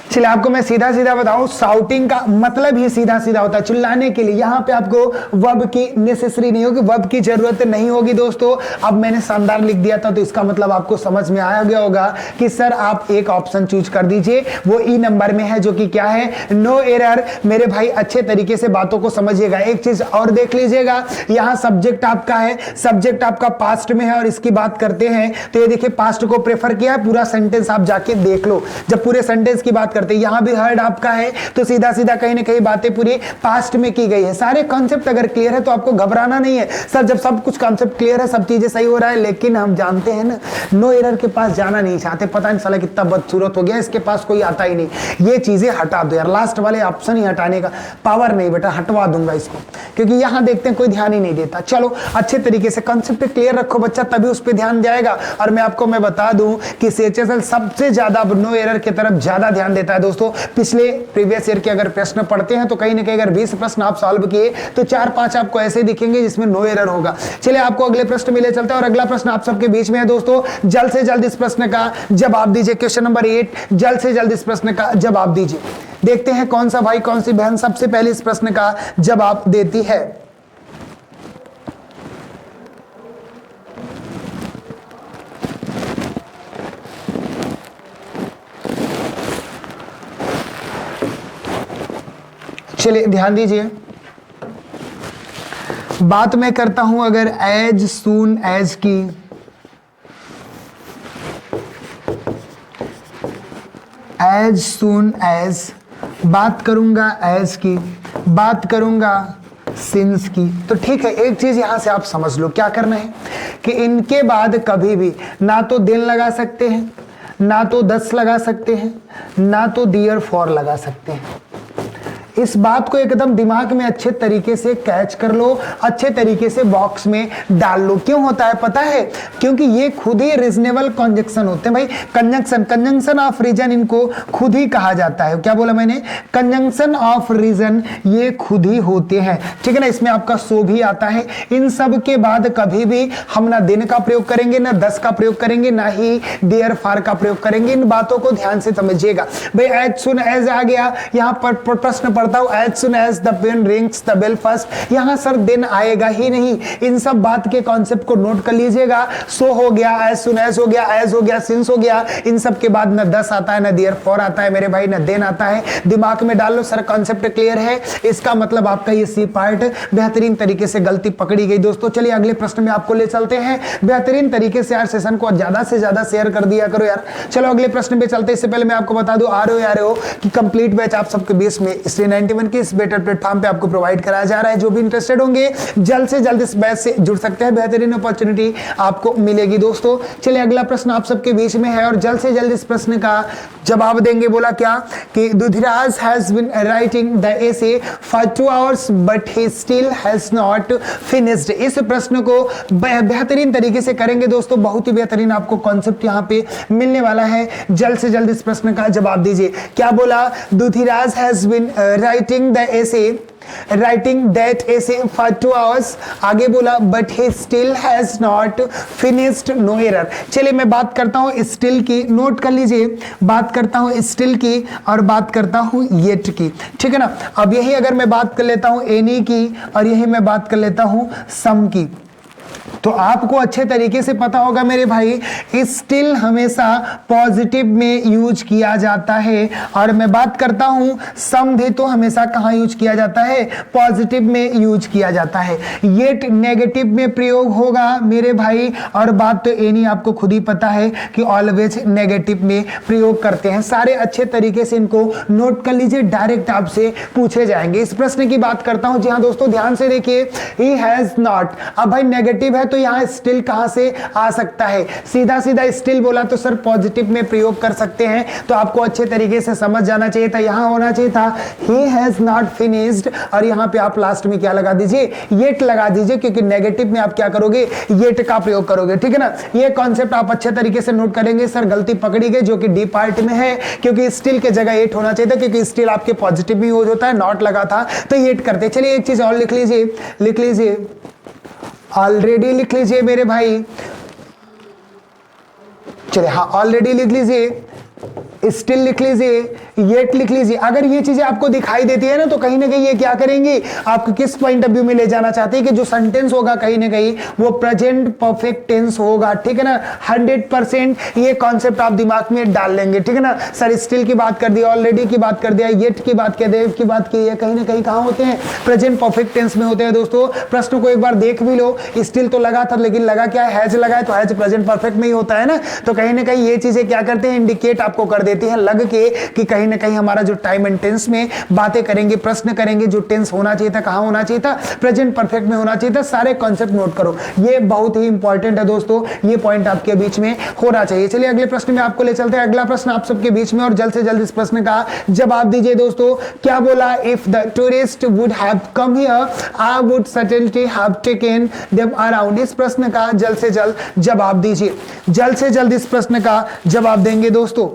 चलिए आपको मैं सीधा सीधा बताऊं, शाउटिंग का मतलब ही सीधा सीधा होता है चिल्लाने के लिए। यहां पे आपको वर्ब की नेसेसरी नहीं होगी, वर्ब की जरूरत नहीं होगी दोस्तों। अब मैंने शानदार लिख दिया था, तो इसका मतलब आपको समझ में आया गया होगा कि सर आप एक ऑप्शन चूज कर दीजिए, वो ई नंबर में है, जो कि क्या है? No error. मेरे भाई अच्छे तरीके से बातों को समझिएगा। एक चीज और देख लीजिएगा, यहां सब्जेक्ट आपका है, सब्जेक्ट आपका पास्ट में है, और इसकी बात करते हैं तो ये देखिए पास्ट को प्रेफर किया है। पूरा सेंटेंस आप जाके देख लो, जब पूरे सेंटेंस की बात करते हैं, यहां भी हर्ड आपका है, तो सीधा सीधा कहीं ना कहीं बातें पूरी पास्ट में की गई है। सारे कॉन्सेप्ट अगर क्लियर है तो आपको घबराना नहीं है। सर जब सब कुछ कॉन्सेप्ट क्लियर है, सब चीजें सही हो रहा है, लेकिन हम जानते हैं ना, नो एरर के पास जाना नहीं चाहते। पता नहीं साला कितना बदसूरत हो गया, इसके पास कोई आता ही नहीं। ये चीजें हटा दो यार, लास्ट वाले ऑप्शन ही हटाने का पावर नहीं बेटा, हटवा दूंगा इसको, क्योंकि यहां देखते हैं कोई ध्यान ही नहीं देता। चलो अच्छे तरीके से कॉन्सेप्ट क्लियर रखो बच्चा, तभी उस पर ध्यान जाएगा। और मैं आपको बता दूं कि CHSL सबसे ज्यादा नो एरर की तरफ ज्यादा ध्यान देता रहता है दोस्तों। पिछले प्रीवियस ईयर के अगर प्रश्न पढ़ते हैं तो कहीं ना कहीं अगर 20 प्रश्न आप सॉल्व किए तो 4-5 आपको ऐसे दिखेंगे जिसमें नो एरर होगा। चलिए आपको अगले प्रश्न में ले चलते हैं और अगला प्रश्न आप सबके बीच में है दोस्तों। जल्द से जल्द इस प्रश्न का जवाब दीजिए। क्वेश्चन नंबर 8, जल्द से जल्द इस प्रश्न का जवाब दीजिए। देखते हैं कौन सा भाई कौन सी बहन सबसे पहले इस प्रश्न का जवाब देती है। चलिए ध्यान दीजिए, बात मैं करता हूं अगर एज सून एज की, एज सून एज, बात करूंगा एज की, बात करूंगा सिंस की। तो ठीक है, एक चीज यहां से आप समझ लो, क्या करना है कि इनके बाद कभी भी ना तो दिन लगा सकते हैं, ना तो 10 लगा सकते हैं, ना तो दियर फॉर लगा सकते हैं। इस बात को एकदम दिमाग में अच्छे तरीके से कैच कर लो, अच्छे तरीके से बॉक्स में डाल लो। क्यों होता है पता है? क्योंकि ये खुद ही रीजनेबल कंजंक्शन होते हैं भाई। कंजंक्शन ऑफ रीजन इनको खुद ही कहा जाता है। क्या बोला मैंने? कंजंक्शन ऑफ रीजन ये खुद ही होते हैं, ठीक है ना। इसमें आपका सो भी आता है। इन सब के बाद कभी भी हम ना दिन का प्रयोग करेंगे, ना 10 का प्रयोग करेंगे, ना ही डियर फॉर का प्रयोग करेंगे। इन बातों को ध्यान से समझिएगा भाई। एज सुन एज आ गया, यहां पर प्रश्न पढ़ता हूं, as soon as the pen rings the bell first, यहां सर दिन आएगा ही नहीं। इन सब बात के कॉन्सेप्ट को नोट कर लीजिएगा। सो हो गया, as soon as हो गया, as हो गया, since हो गया। इन सब के बाद ना 10 आता है, ना therefore आता है मेरे भाई, ना then आता है। दिमाग में डाल लो सर, कॉन्सेप्ट क्लियर है। इसका मतलब आपका ये सी पार्ट बेहतरीन तरीके से गलती पकड़ी गई दोस्तों। चलिए अगले प्रश्न में आपको ले चलते हैं। बेहतरीन तरीके से यार सेशन को ज्यादा से ज्यादा शेयर कर दिया करो यार। चलो अगले प्रश्न पे चलते। इससे पहले मैं आपको बता दूं, आ रहे हो कि कंप्लीट बैच आप सबके बेस में स्ट्रीम 91 के इस बेटर प्लेटफॉर्म पे आपको प्रोवाइड कराया जा रहा है। जो भी इंटरेस्टेड होंगे जल्द से जल्द इस बैच से जुड़ सकते हैं, बेहतरीन अपॉर्चुनिटी आपको मिलेगी दोस्तों। चलिए अगला प्रश्न आप सबके बीच में है और जल्द से जल्द इस प्रश्न का जवाब देंगे। बोला क्या कि Dudhiraj has been writing the essay for 2 hours but he still has not finished. इस प्रश्न को बेहतरीन तरीके से करेंगे दोस्तों। बहुत ही बेहतरीन आपको कॉन्सेप्ट यहाँ पे मिलने वाला है। जल्द से जल्द इस प्रश्न का जवाब दीजिए। क्या बोला? Dudhiraj has been writing the essay, writing that essay for 2 hours। आगे बोला but he still has not finished, no error। चलिए मैं बात करता हूँ still की, नोट कर लीजिए। बात करता हूँ still की और बात करता हूँ yet की, ठीक है ना। अब यही अगर मैं बात कर लेता हूँ any की और यही मैं बात कर लेता हूँ some की, तो आपको अच्छे तरीके से पता होगा मेरे भाई, स्टिल हमेशा पॉजिटिव में यूज किया जाता है। और मैं बात करता हूं सम भी तो हमेशा कहां यूज किया जाता है? पॉजिटिव में यूज किया जाता है। येट नेगेटिव में प्रयोग होगा मेरे भाई। और बात तो एनी आपको खुद ही पता है कि ऑलवेज नेगेटिव में प्रयोग करते हैं। सारे अच्छे तरीके से इनको नोट कर लीजिए, डायरेक्ट आपसे पूछे जाएंगे। इस प्रश्न की बात करता हूं। जी हाँ दोस्तों, ध्यान से देखिए, ही हैज नॉट। अब भाई नेगेटिव है तो यहां स्टिल कहां से आ सकता है? सीधा सीधा स्टिल बोला तो सर पॉजिटिव में प्रयोग कर सकते हैं। तो आपको अच्छे तरीके से समझ जाना चाहिए था, यहां होना चाहिए था he has not finished और यहां पे आप लास्ट में क्या लगा दीजिए? yet लगा दीजिए, क्योंकि नेगेटिव में आप क्या करोगे? yet का प्रयोग करोगे, ठीक है ना। ये कॉन्सेप्ट आप अच्छे तरीके से नोट करेंगे। सर गलती पकड़ी गई जो कि डी पार्ट में है, क्योंकि स्टिल के जगह एट होना चाहिए था, क्योंकि स्टिल आपके पॉजिटिव में यूज होता है, नॉट लगा था तो एट करते। चलिए एक चीज और लिख लीजिए, ऑलरेडी लिख लीजिए मेरे भाई। चलिए हाँ, ऑलरेडी लिख लीजिए, स्टिल लिख लीजिए, येट लिख लीजिए। अगर ये चीजें आपको दिखाई देती है ना तो कहीं ना कहीं ये क्या करेंगे, आपको किस पॉइंट ऑफ व्यू में ले जाना चाहते हैं कि जो सेंटेंस होगा कहीं ना कहीं वो प्रेजेंट परफेक्ट टेंस होगा, ठीक है ना। 100% ये कॉन्सेप्ट आप दिमाग में डाल लेंगे, ठीक है ना। सर स्टिल की बात कर दिया, ऑलरेडी की बात कर दिया, येट की बात कर दिया, की बात की है, कहीं ना कहीं कहां होते हैं? प्रेजेंट परफेक्ट टेंस में होते हैं दोस्तों। प्रश्न को एक बार देख भी लो, स्टिल तो लगा था लेकिन लगा क्या? हैज लगा है, तो हैज प्रेजेंट परफेक्ट में ही होता है ना। तो कहीं ना कहीं ये चीजें क्या करते हैं? इंडिकेट आपको कर देती है लग के कि कहीं ना कहीं हमारा जो टाइम एंड टेंस में बातें करेंगे, प्रश्न करेंगे, जो टेंस होना चाहिए था कहां होना चाहिए था? प्रेजेंट परफेक्ट में होना चाहिए था। सारे कॉन्सेप्ट नोट करो, ये बहुत ही इंपॉर्टेंट है दोस्तों, ये पॉइंट आपके बीच में होना चाहिए। चलिए अगले प्रश्न में आपको ले चलते हैं। अगला प्रश्न आप सबके बीच में और जल्द से जल्द इस प्रश्न का जवाब दीजिए दोस्तों। क्या बोला? If the tourist would have come here I would certainly have taken them around. इस प्रश्न का जल्द से जल्द जवाब दीजिए, जल्द से जल्द इस प्रश्न का जवाब देंगे दोस्तों।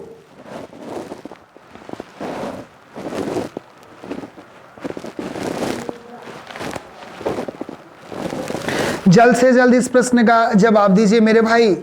जल्द से जल्द इस प्रश्न का जवाब दीजिए मेरे भाई।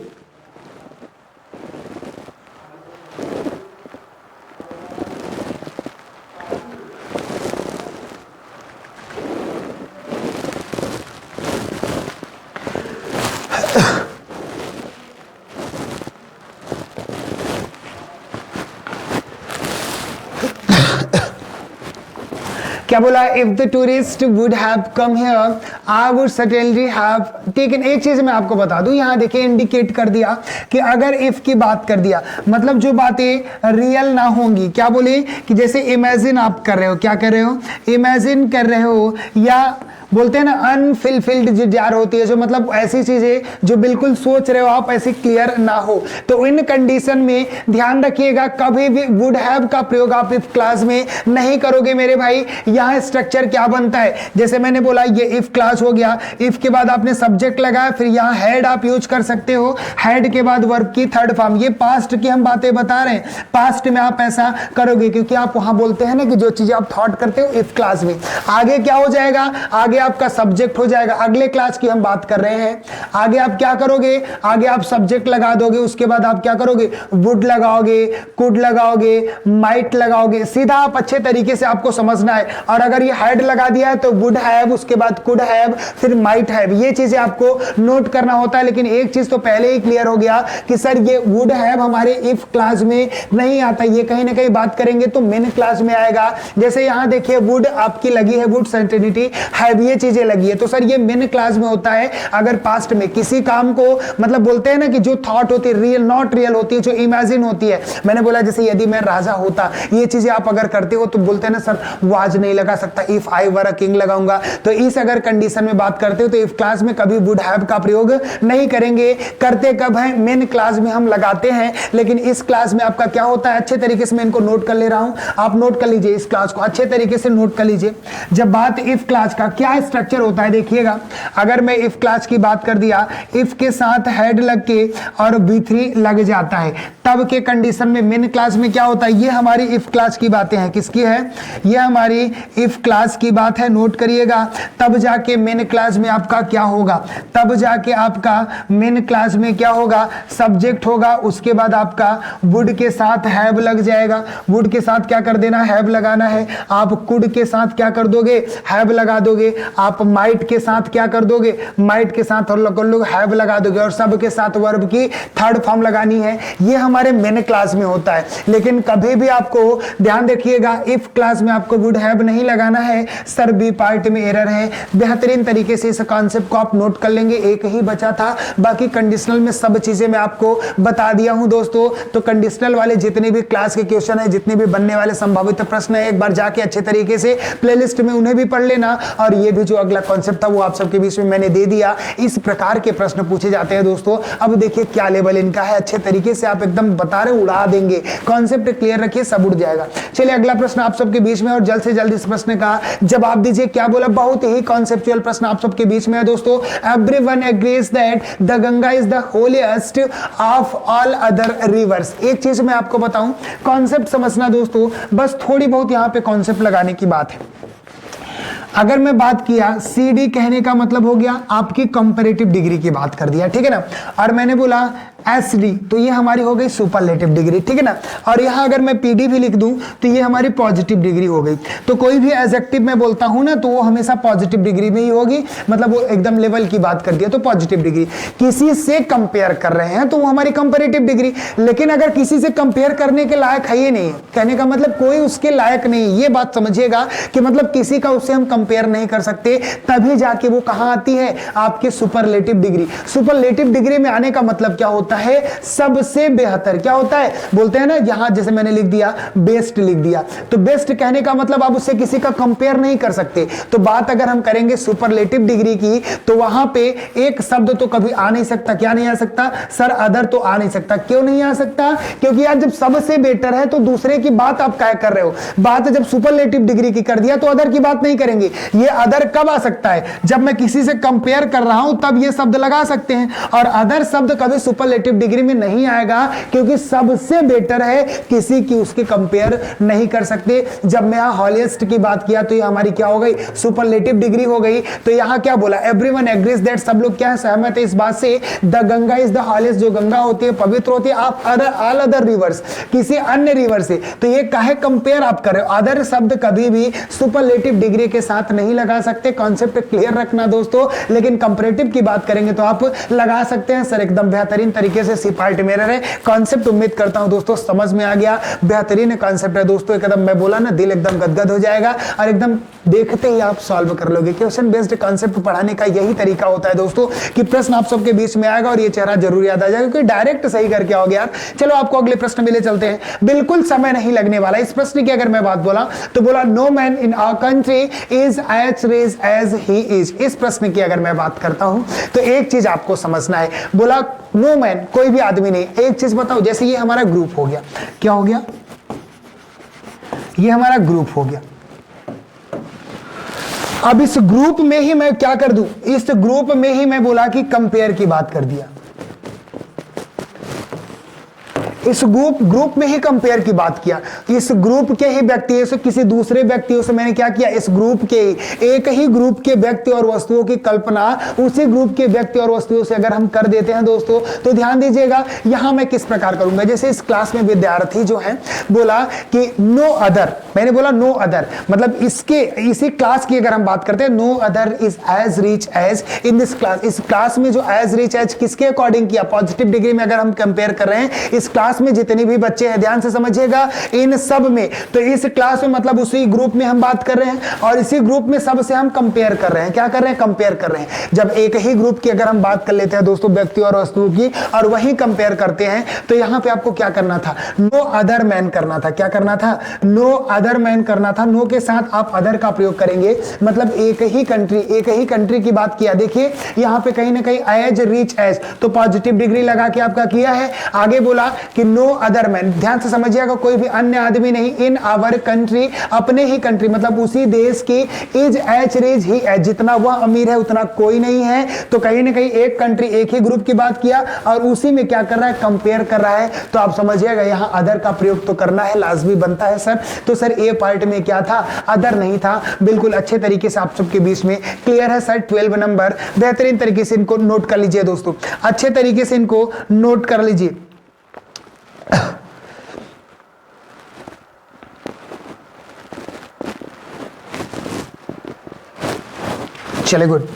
क्या बोला? If the tourist would have come here I would certainly have taken. एक चीज मैं आपको बता दूं, यहां देखिए इंडिकेट कर दिया कि अगर इफ की बात कर दिया मतलब जो बातें रियल ना होंगी, क्या बोले कि जैसे इमेजिन आप कर रहे हो, क्या कर रहे हो? इमेजिन कर रहे हो, या बोलते हैं ना अनफिलफिल्ड डिजायर होती है, जो मतलब ऐसी चीजें जो बिल्कुल सोच रहे हो आप ऐसी क्लियर ना हो, तो इन कंडीशन में ध्यान रखिएगा कभी भी वुड हैव का प्रयोग आप इफ क्लास में नहीं करोगे मेरे भाई। यहाँ स्ट्रक्चर क्या बनता है, जैसे मैंने बोला ये इफ क्लास हो गया, इफ के बाद आपने सब्जेक्ट लगाया, फिर यहाँ हैड आप यूज कर सकते हो, हैड के बाद वर्ब की थर्ड फॉर्म। ये पास्ट की हम बातें बता रहे हैं, पास्ट में आप ऐसा करोगे क्योंकि आप वहां बोलते हैं ना कि जो चीजें आप थॉट करते हो इफ क्लास में। आगे क्या हो जाएगा? आगे आपका सब्जेक्ट हो जाएगा, अगले क्लास की हम बात कर रहे हैं। आगे आप क्या करोगे? आगे आप सब्जेक्ट लगा दोगे, उसके बाद आप क्या करोगे? वुड लगाओगे, कुड लगाओगे, माइट लगाओगे। सीधा आप अच्छे तरीके से आपको समझना है। और अगर ये हैड लगा दिया है तो वुड हैव, उसके बाद कुड हैव, फिर माइट हैव, ये चीजें आपको नोट करना होता है। लेकिन एक चीज तो पहले ही क्लियर हो गया कि सर ये वुड हैव हमारे इफ क्लास में नहीं आता, ये कहीं ना कहीं बात करेंगे तो मेन क्लास में आएगा। जैसे यहां देखिए वुड आपकी लगी है, वुड सर्टेनिटी, हैव ये चीजें लगी है, तो सर ये मेन क्लास में होता है। अगर पास्ट में किसी काम को मतलब बोलते हैं ना कि जो थॉट होती है रियल नॉट रियल होती है, जो इमेजिन होती है। मैंने बोला जैसे यदि मैं राजा होता, ये चीजें आप अगर करते हो तो बोलते हैं ना सर वो आज नहीं लगा सकता, if I were a king लगाऊंगा। तो इस अगर कंडीशन में बात करते हो तो इफ क्लास में कभी वुड हैव का प्रयोग नहीं करेंगे। करते कब है? मेन क्लास में हम लगाते हैं। लेकिन इस क्लास में आपका क्या होता है, अच्छे तरीके से मैं इनको नोट कर ले रहा हूं, आप नोट कर लीजिए, इस क्लास को अच्छे तरीके से नोट कर लीजिए। जब बात इफ क्लास का क्या स्ट्रक्चर होता है देखिएगा, अगर मैं इफ क्लास की बात कर दिया, इफ के साथ हेड लग के और V3 लग जाता है, तब के कंडीशन में मेन क्लास में क्या होता है? ये हमारी इफ क्लास की बातें हैं, किसकी है? ये हमारी इफ क्लास की बात है, नोट करिएगा। तब जाके मेन क्लास में आपका क्या होगा? तब जाके आपका मेन क्लास में क्या होगा? सब्जेक्ट होगा, उसके बाद आपका वुड के साथ हैव लग जाएगा। वुड के साथ क्या कर देना? हैव लगाना है। आप कुड के साथ क्या कर दोगे? हैव लगा दोगे। आप माइट के साथ क्या कर दोगे? माइट के साथ और लोग हैव लगा दोगे, और सब के साथ वर्ब की थर्ड फॉर्म लगानी है। ये हमारे मेन क्लास में होता है। लेकिन कभी भी आपको ध्यान रखिएगा इफ क्लास में आपको वुड हैव नहीं लगाना है। सर बी पार्ट में एरर है। बेहतरीन तरीके से इस कॉन्सेप्ट को आप नोट कर लेंगे। एक ही बचा था, बाकी कंडीशनल में सब चीजें मैं आपको बता दिया हूं दोस्तों। तो कंडीशनल वाले जितने भी क्लास के क्वेश्चन है, जितने भी बनने वाले संभावित प्रश्न है, एक बार जाके अच्छे तरीके से प्लेलिस्ट में उन्हें भी पढ़ लेना। और ये भी जो अगला कॉन्सेप्ट था वो आप सबके बीच में मैंने दे दिया। इस प्रकार के प्रश्न पूछे जाते हैं दोस्तों। अब देखिए क्या लेवल इनका है, अच्छे तरीके से आप एकदम बता रहे उड़ा देंगे। कॉन्सेप्ट क्लियर रखिए, सब उड़ जाएगा। चलिए अगला प्रश्न आप सबके बीच में, और जल्द से जल्द इस प्रश्न का जवाब दीजिए। क्या बोला? बहुत ही कॉन्सेप्चुअल प्रश्न आप सबके बीच में है दोस्तों। Everyone agrees that the Ganga is the holiest of all other rivers. एक चीज मैं आपको बताऊं, कॉन्सेप्ट समझना दोस्तों, बस थोड़ी बहुत यहां पे कॉन्सेप्ट लगाने की बात है। अगर मैं बात किया CD कहने का मतलब हो गया आपकी कंपैरेटिव डिग्री की बात कर दिया, ठीक है ना। और मैंने बोला SD, तो ये हमारी हो गई सुपरलेटिव डिग्री, ठीक है ना। और यहां अगर मैं PD भी लिख दूं तो ये हमारी पॉजिटिव डिग्री हो गई। तो कोई भी एडजेक्टिव मैं बोलता हूं ना तो वो हमेशा पॉजिटिव डिग्री में ही होगी, मतलब वो एकदम लेवल की बात कर दिया तो पॉजिटिव डिग्री। किसी से कंपेयर कर रहे हैं तो वो हमारी कंपैरेटिव डिग्री। लेकिन अगर किसी से कंपेयर करने के लायक है ही नहीं, कहने का मतलब कोई उसके लायक नहीं, ये बात समझिएगा कि मतलब किसी का उससे हम कंपेयर नहीं कर सकते, तभी जाके वो कहां आती है? आपके सुपरलेटिव डिग्री। सुपरलेटिव डिग्री में आने का मतलब क्या होता है? सबसे बेहतर। क्या होता है? बोलते हैं ना, यहां जैसे मैंने लिख दिया बेस्ट लिख दिया, तो बेस्ट कहने का मतलब आप उससे किसी का कंपेयर नहीं कर सकते। तो बात अगर हम करेंगे सुपरलेटिव डिग्री की तो वहां पे एक शब्द तो कभी आ नहीं सकता। क्या नहीं आ सकता? सर अदर तो आ नहीं सकता। क्यों नहीं आ सकता? क्योंकि यार जब सबसे बेटर है तो दूसरे की बात आप क्या कर रहे हो? बात जब सुपरलेटिव डिग्री की कर दिया तो अदर की बात नहीं करेंगे। ये अदर कब आ सकता है? जब मैं किसी से कंपेयर कर रहा हूं तब ये शब्द लगा सकते हैं। और अदर शब्द कभी सुपरलेटिव सुपरलेटिव डिग्री में नहीं आएगा, क्योंकि सबसे बेटर है, किसी की उसके कंपेयर नहीं कर सकते। जब मैं यहां हॉलिएस्ट की बात किया तो ये हमारी क्या हो गई, सुपरलेटिव डिग्री हो गई। तो यहां क्या बोला, एवरीवन एग्रीज दैट, सब लोग क्या सहमत है इस बात से, द गंगा इज द हॉलिएस्ट, जो गंगा होती है पवित्र होती है आप ऑल अदर रिवर्स, किसी अन्य रिवर से। तो ये काहे कंपेयर आप कर रहे हो, अदर शब्द कभी भी सुपरलेटिव डिग्री के साथ नहीं लगा सकते। कॉन्सेप्ट क्लियर रखना दोस्तों, लेकिन कंपैरेटिव की बात करेंगे तो आप लगा सकते हैं। सर एकदम बेहतरीन तरीके से सी पार्ट मेरा है कॉन्सेप्ट, उम्मीद करता हूं दोस्तों समझ में आ गया। बेहतरीन कॉन्सेप्ट है दोस्तों, एकदम मैं बोला ना दिल एकदम गदगद हो जाएगा और एकदम देखते ही आप सॉल्व कर लोगे। क्वेश्चन बेस्ड कॉन्सेप्ट पढ़ाने का यही तरीका होता है दोस्तों, कि प्रश्न आप सबके बीच में आएगा और ये चेहरा जरूर याद आ जाएगा, क्योंकि डायरेक्ट सही करके आओगे यार। चलो आपको अगले प्रश्न में ले चलते हैं, बिल्कुल समय नहीं लगने वाला। इस प्रश्न की अगर मैं बात बोला तो बोला no man in our country is as rich as he is. इस प्रश्न की अगर मैं बात करता हूं तो एक चीज आपको समझना है, बोला नो मैन, कोई भी आदमी नहीं। एक चीज बताओ, जैसे ये हमारा ग्रुप हो गया, क्या हो गया, ये हमारा ग्रुप हो गया। अब इस ग्रुप में ही मैं क्या कर दूं, इस ग्रुप में ही मैं बोला कि कंपेयर की बात कर दिया, इस ग्रुप में ही कंपेयर की बात किया। इस ग्रुप के ही व्यक्तियों से किसी दूसरे व्यक्तियों से मैंने क्या किया, इस ग्रुप के एक ही ग्रुप के व्यक्ति और वस्तुओं की कल्पना उसी ग्रुप के व्यक्ति और वस्तुओं से अगर हम कर देते हैं दोस्तों, तो ध्यान दीजिएगा यहां मैं किस प्रकार करूंगा। जैसे इस क्लास में विद्यार्थी जो है बोला कि नो अदर, मैंने बोला नो अदर, मतलब इसी क्लास की अगर हम बात करते हैं, no other is as rich as in this class. इस क्लास में जो एज रिच एज किसके अकॉर्डिंग किया, पॉजिटिव डिग्री में अगर हम कंपेयर कर रहे हैं, इस क्लास में जितने भी बच्चे हैं ध्यान से समझिएगा, इन सब में, तो इस क्लास में मतलब उसी ग्रुप में हम बात कर रहे हैं और इसी ग्रुप में सबसे हम कंपेयर कर रहे हैं। क्या कर रहे हैं, कंपेयर कर रहे हैं। जब एक ही ग्रुप की अगर हम बात कर लेते हैं दोस्तों, व्यक्ति और वस्तुओं की, और वही कंपेयर करते हैं, तो यहां पे आपको क्या करना था, नो अदर मैन करना था। क्या करना था, नो अदर मैन करना था। नो के साथ आप अदर का प्रयोग करेंगे, मतलब एक ही कंट्री की बात किया। देखिए यहां पे कहीं ना कहीं एज रिच एज, तो पॉजिटिव डिग्री लगा के आपका किया है। आगे बोला कि नो अदर मैन, ध्यान से समझिएगा, कोई भी अन्य आदमी नहीं, इन आवर कंट्री, अपने ही कंट्री, मतलब उसी देश की, is as rich he as, जितना वह अमीर है उतना कोई नहीं है। तो कहीं ना कहीं एक कंट्री, एक ही ग्रुप की बात किया और उसी में क्या कर रहा है, कंपेयर कर रहा है। तो आप समझिएगा यहां अदर का प्रयोग तो करना है, लाजमी बनता है सर। तो सर ए पार्ट में क्या था, अदर नहीं था। बिल्कुल अच्छे तरीके से आप सबके बीच में क्लियर है सर। 12 नंबर बेहतरीन तरीके से इनको नोट कर लीजिए दोस्तों, अच्छे तरीके से इनको नोट कर लीजिए। चले गुड।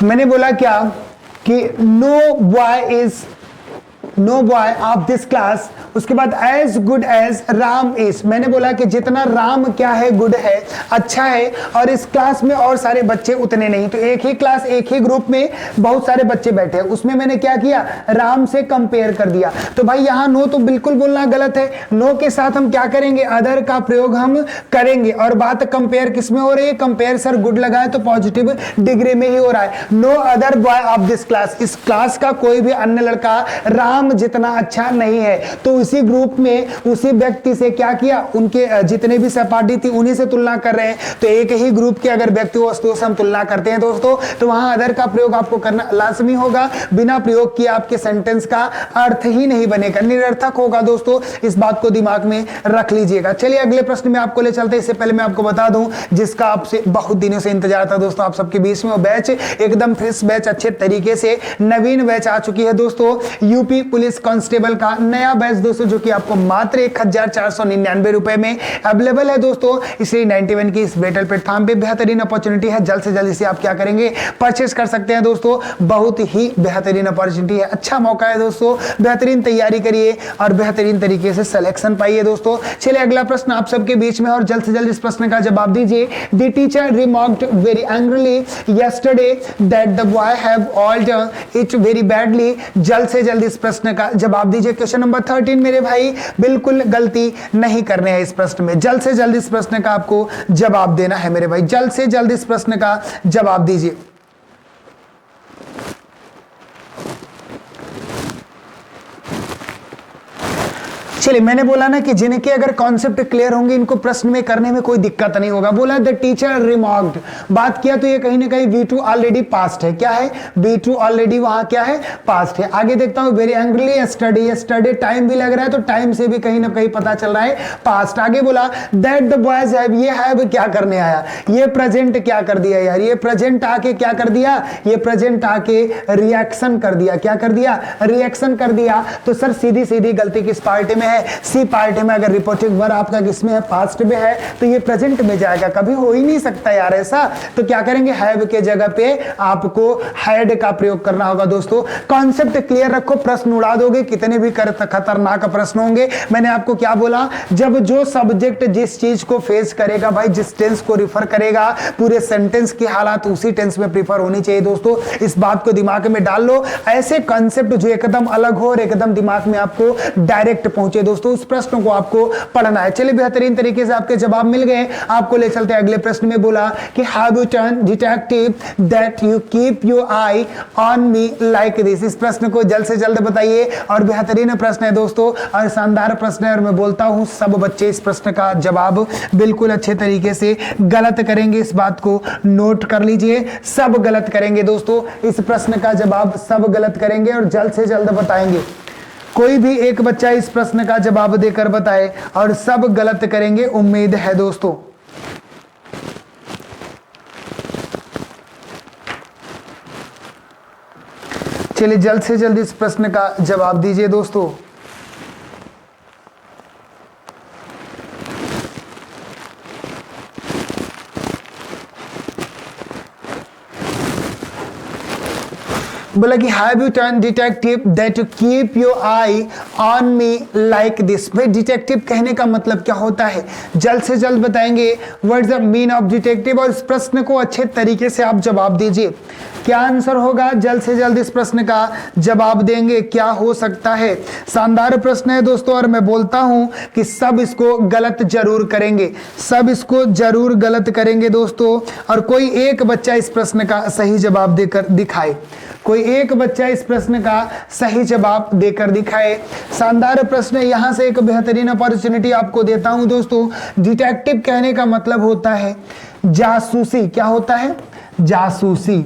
मैंने बोला क्या कि no boy of this class, उसके बाद as good as Ram is. मैंने बोला कि जितना राम क्या है, गुड है, अच्छा है, और इस क्लास में और सारे बच्चे उतने नहीं। तो एक ही क्लास, एक ही ग्रुप में बहुत सारे बच्चे बैठे हैं, उसमें मैंने क्या किया, राम से कंपेयर कर दिया। तो भाई यहां नो तो बिल्कुल बोलना गलत है, नो के साथ हम क्या करेंगे, अदर का प्रयोग हम करेंगे। और बात कंपेयर किसमें हो रही है, कंपेयर सर गुड लगाए तो पॉजिटिव डिग्री में ही हो रहा है। No other boy of this class, इस क्लास का कोई भी अन्य लड़का राम जितना अच्छा नहीं है। तो उसी ग्रुप में उसी व्यक्ति से क्या किया, उनके जितने भी सहपाठी थी उन्हीं से तुलना कर रहे हैं। तो एक ही ग्रुप के अगर व्यक्ति वस्तुओं से हम तुलना करते हैं दोस्तों, तो वहां अदर का प्रयोग आपको करना लाजमी होगा। बिना प्रयोग किए आपके सेंटेंस का अर्थ ही नहीं बनेगा, निरर्थक होगा दोस्तों। इस बात को दिमाग में रख लीजिएगा। चलिए अगले प्रश्न में आपको ले चलते हैं। इससे पहले मैं आपको बता दूं, जिसका आपसे बहुत दिनों से इंतजार था दोस्तों, आप सबके बीच में वो बैच एकदम फ्रेश बैच, अच्छे तरीके से नवीन बैच आ चुकी है दोस्तों। यूपी पुलिस कांस्टेबल का नया बैच दोस्तों, जो कि आपको मात्र 1499 रुपए में अवेलेबल है दोस्तों। इसलिए 91 की इस बेटल प्लेटफॉर्म पे बेहतरीन अपॉर्चुनिटी है, जल्द से जल्द इसे आप क्या करेंगे, परचेस कर सकते हैं दोस्तों। बहुत ही बेहतरीन अपॉर्चुनिटी है, अच्छा मौका है दोस्तों। बेहतरीन तैयारी करिए और बेहतरीन तरीके से सिलेक्शन पाइए दोस्तों। चलिए अगला प्रश्न आप सबके बीच में, और जल्द से जल्द इस प्रश्न का जवाब दीजिए। The teacher remarked very angrily yesterday that the boy have old it very badly. जल्द से जल्द इस प्रश्न प्रश्न का जवाब दीजिए। क्वेश्चन नंबर 13 मेरे भाई, बिल्कुल गलती नहीं करने हैं इस प्रश्न में। जल्द से जल्द इस प्रश्न का आपको जवाब देना है मेरे भाई, जल्द से जल्द इस प्रश्न का जवाब दीजिए। चलिए, मैंने बोला ना कि जिनके अगर कॉन्सेप्ट क्लियर होंगे इनको प्रश्न में करने में कोई दिक्कत नहीं होगा। बोला द टीचर रिमार्क्ड, बात किया तो ये कहीं ना कहीं V2 ऑलरेडी पास्ट है। क्या है? V2 ऑलरेडी वहां क्या है? पास्ट है। आगे देखता हूं, very angry study, study time भी लग रहा है तो टाइम से भी कहीं ना कहीं पता चल रहा है पास्ट। आगे बोला दैट द बॉयज हैव, ये हैव क्या करने आया? ये प्रेजेंट क्या कर दिया यार? ये प्रेजेंट आके क्या कर दिया? ये प्रेजेंट आके रिएक्शन कर दिया। क्या कर दिया? रिएक्शन कर दिया। तो सर सीधी सीधी गलती किस पार्टी में है? सी पार्ट में। अगर रिपोर्टिव वर्ब आपका किसमें है? पास्ट में है, तो ये प्रेजेंट में जाएगा। कभी हो ही नहीं सकता यार ऐसा। तो क्या करेंगे? हैव के जगह पे आपको हैड का प्रयोग करना होगा। दोस्तों कॉन्सेप्ट क्लियर रखो, प्रश्न उड़ा दोगे कितने भी खतरनाक प्रश्न होंगे। मैंने आपको क्या बोला? जब जो सब्जेक्ट जिस चीज को फेस करेगा भाई, जिस टेंस को रिफर करेगा, पूरे सेंटेंस की हालात उसी टेंस में प्रीफर होनी चाहिए। दोस्तों इस बात को दिमाग में डाल लो। ऐसे कॉन्सेप्ट जो एकदम अलग हो और एकदम दिमाग में आपको डायरेक्ट पहुंचे, दोस्तों उस प्रश्न को आपको पढ़ना है। चलिए, बेहतरीन तरीके से आपके जवाब मिल गए। आपको ले चलते हैं अगले प्रश्न में। बोला कि have U turn detective that you keep your I on me like this. इस प्रश्न को जल्द से जल्द बताइए। और बेहतरीन प्रश्न है दोस्तों, और शानदार प्रश्न है। और मैं बोलता हूं सब बच्चे इस प्रश्न का जवाब बिल्कुल अच्छे तरीके से गलत करेंगे। इस बात को नोट कर लीजिए, सब गलत करेंगे दोस्तों। इस प्रश्न का जवाब सब गलत करेंगे और जल्द से जल्द बताएंगे। कोई भी एक बच्चा इस प्रश्न का जवाब देकर बताए, और सब गलत करेंगे उम्मीद है दोस्तों। चलिए जल्द से जल्द इस प्रश्न का जवाब दीजिए दोस्तों। बोला कि have U turn detective that you keep your I on me like this. भाई डिटेक्टिव कहने का मतलब क्या होता है? जल्द से जल्द बताएंगे what is the mean of detective. और इस प्रश्न को अच्छे तरीके से आप जवाब दीजिए। क्या आंसर होगा? जल्द से जल्द इस प्रश्न का जवाब देंगे। क्या हो सकता है? शानदार प्रश्न है दोस्तों, और मैं बोलता हूं कि सब इसको गलत जरूर करेंगे, सब इसको जरूर गलत करेंगे दोस्तों। और कोई एक बच्चा इस प्रश्न का सही जवाब देकर दिखाए, कोई एक बच्चा इस प्रश्न का सही जवाब देकर दिखाए। शानदार प्रश्न है। यहां से एक बेहतरीन अपॉर्चुनिटी आपको देता हूं दोस्तों। डिटेक्टिव कहने का मतलब होता है जासूसी। क्या होता है? जासूसी।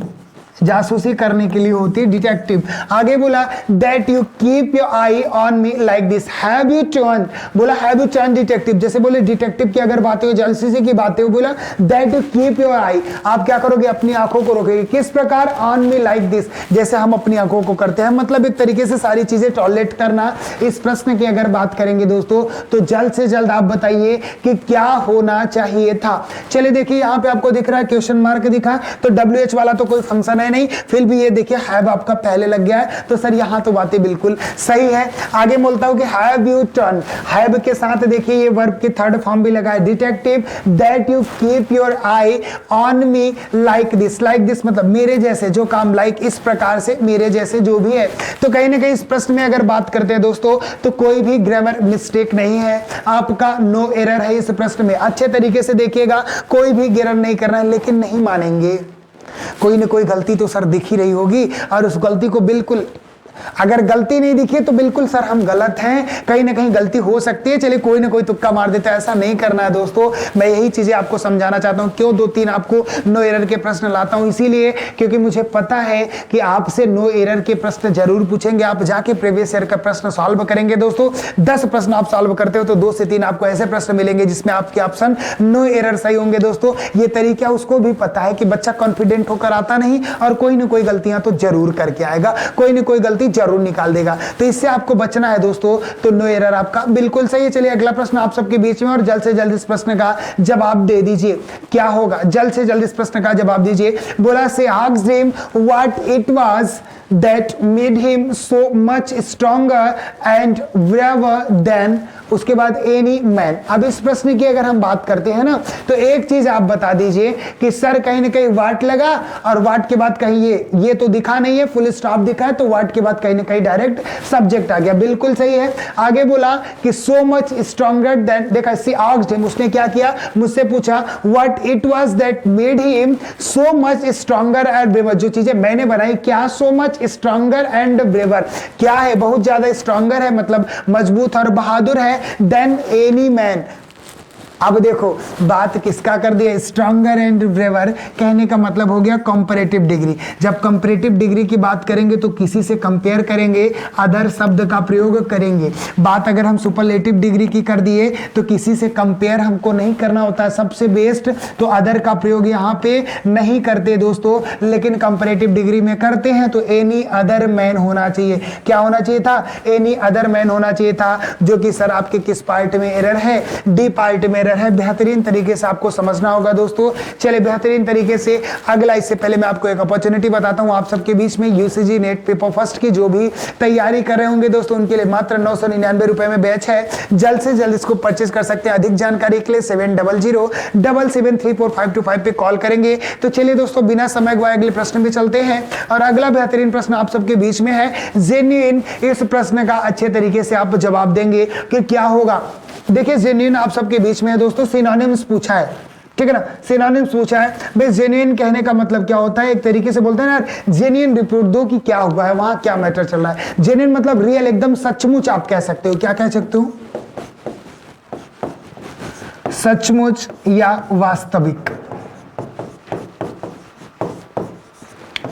जासूसी करने के लिए होती है डिटेक्टिव। आगे बोला that you keep your I on me like this. Have U turn, बोला हैव यू टर्न डिटेक्टिव। जैसे बोले डिटेक्टिव की अगर बातें हो, जासूसी की बातें हो, बोला दैट यू कीप योर आई, आप क्या करोगे? अपनी आंखों को रोकेगे। किस प्रकार? ऑन मी लाइक दिस, जैसे हम अपनी आंखों को करते हैं। मतलब एक तरीके से सारी चीजें टॉलरेट करना। इस प्रश्न की अगर बात करेंगे दोस्तों, तो जल्द से जल्द आप बताइए कि क्या होना चाहिए था। चलिए देखिए, यहां पे आपको दिख रहा है क्वेश्चन मार्क दिखा, तो WH वाला तो कोई फंक्शन है नहीं। फिर भी ये देखिए हैव आपका पहले लग गया है, तो सर यहां तो बातें बिल्कुल सही है। आगे बोलता हूं कि हैव यू टर्न, हैव के साथ देखिए ये वर्ब की थर्ड फॉर्म भी लगा है। Detective that you keep your I on me like this. Like this मतलब मेरे जैसे, जो काम लाइक इस प्रकार से, मेरे जैसे जो भी है। तो कहीं ना कहीं इस प्रश्न में अगर बात करते हैं दोस्तों, तो कोई भी ग्रामर मिस्टेक नहीं है, आपका नो एरर है इस प्रश्न में। अच्छे तरीके से देखिएगा, कोई भी एरर नहीं करना है, लेकिन नहीं मानेंगे। कोई ना कोई गलती तो सर दिख ही रही होगी, और उस गलती को बिल्कुल, अगर गलती नहीं दिखी तो बिल्कुल सर हम गलत हैं, कहीं ना कहीं गलती हो सकती है। चलिए कोई ना कोई तुक्का मार देता है, ऐसा नहीं करना है दोस्तों। मैं यही चीजें आपको समझाना चाहता हूं। क्यों 2-3 आपको नो एरर के प्रश्न लाता हूं? इसीलिए क्योंकि मुझे पता है कि आपसे नो एरर के प्रश्न जरूर पूछेंगे। आप जाके प्रीवियस ईयर का प्रश्न सॉल्व करेंगे दोस्तों। 10 प्रश्न आप सॉल्व करते हो तो 2 से 3 आपको ऐसे प्रश्न मिलेंगे जिसमें आपके ऑप्शन नो एरर सही होंगे दोस्तों। ये तरीका उसको भी पता है कि बच्चा कॉन्फिडेंट होकर आता नहीं, और कोई ना कोई गलतियां तो जरूर करके आएगा, कोई ना कोई गलती जरूर निकाल देगा। तो इससे आपको बचना है दोस्तों। तो नो एरर आपका बिल्कुल सही है। चलिए अगला प्रश्न आप सबके बीच में, और जल्द से जल्द इस प्रश्न का जवाब दे दीजिए। क्या होगा? जल्द से जल्द इस प्रश्न का जवाब दीजिए। बोला से asked him what it was that made him so much stronger and braver than उसके बाद एनी मैन। अब इस प्रश्न की अगर हम बात करते हैं ना, तो एक चीज आप बता दीजिए कि सर कहीं ना कहीं वाट लगा और वाट के बाद कहीं ये तो दिखा नहीं है, फुल स्टॉप दिखा है, तो वाट के बाद कहीं ना कहीं डायरेक्ट सब्जेक्ट आ गया। बिल्कुल सही है। आगे बोला कि सो मच स्ट्रॉन्गर देन, देखा सी आस्क्ड हिम, उसने क्या किया, मुझसे पूछा what it was that made him so much stronger and braver. जो चीजें मैंने बनाई, क्या so much stronger and braver, क्या है, बहुत ज्यादा स्ट्रॉन्गर है, मतलब मजबूत और बहादुर है, देन एनी मैन। अब देखो बात किसका कर दिया, स्ट्रॉन्गर एंड ब्रेवर, कहने का मतलब हो गया कंपैरेटिव डिग्री। जब कंपैरेटिव डिग्री की बात करेंगे तो किसी से कंपेयर करेंगे, अदर शब्द का प्रयोग करेंगे। बात अगर हम सुपरलेटिव डिग्री की कर दिए तो किसी से कंपेयर हमको नहीं करना होता है, सबसे बेस्ट, तो अदर का प्रयोग यहाँ पे नहीं करते दोस्तों, लेकिन कंपैरेटिव डिग्री में करते हैं। तो एनी अदर मैन होना चाहिए, क्या होना चाहिए था, एनी अदर मैन होना चाहिए था, जो कि सर आपके किस पार्ट में एरर है, डी पार्ट में है। बेहतरीन तरीके से आपको समझना होगा दोस्तों। चलिए बेहतरीन तरीके से अगला, इससे पहले मैं आपको एक अपॉर्चुनिटी बताता हूं, आप सबके बीच में यूसीजी नेट पेपर फर्स्ट की जो भी तैयारी कर रहे होंगे दोस्तों, उनके लिए मात्र 999 रुपए में बैच है, जल्द से जल्द इसको परचेज कर सकते हैं। अधिक जानकारी के लिए 7007734525 पे कॉल करेंगे। तो चलिए दोस्तों बिना समय गवाए अगले प्रश्न पे चलते हैं, और अगला बेहतरीन प्रश्न आप सबके बीच में है जेन्युइन। इस प्रश्न का अच्छे तरीके से आप जवाब देंगे कि क्या होगा। देखिए जेन्युइन आप सबके बीच में है दोस्तों, सिनोनिम्स पूछा है, ठीक है ना, सिनोनिम्स पूछा है। भाई जेन्युइन कहने का मतलब क्या होता है, एक तरीके से बोलते हैं ना जेन्युइन रिपोर्ट दो कि क्या हुआ है, वहां क्या मैटर चल रहा है। जेन्युइन मतलब रियल, एकदम सचमुच आप कह सकते हो, क्या कह सकते हो, सचमुच या वास्तविक।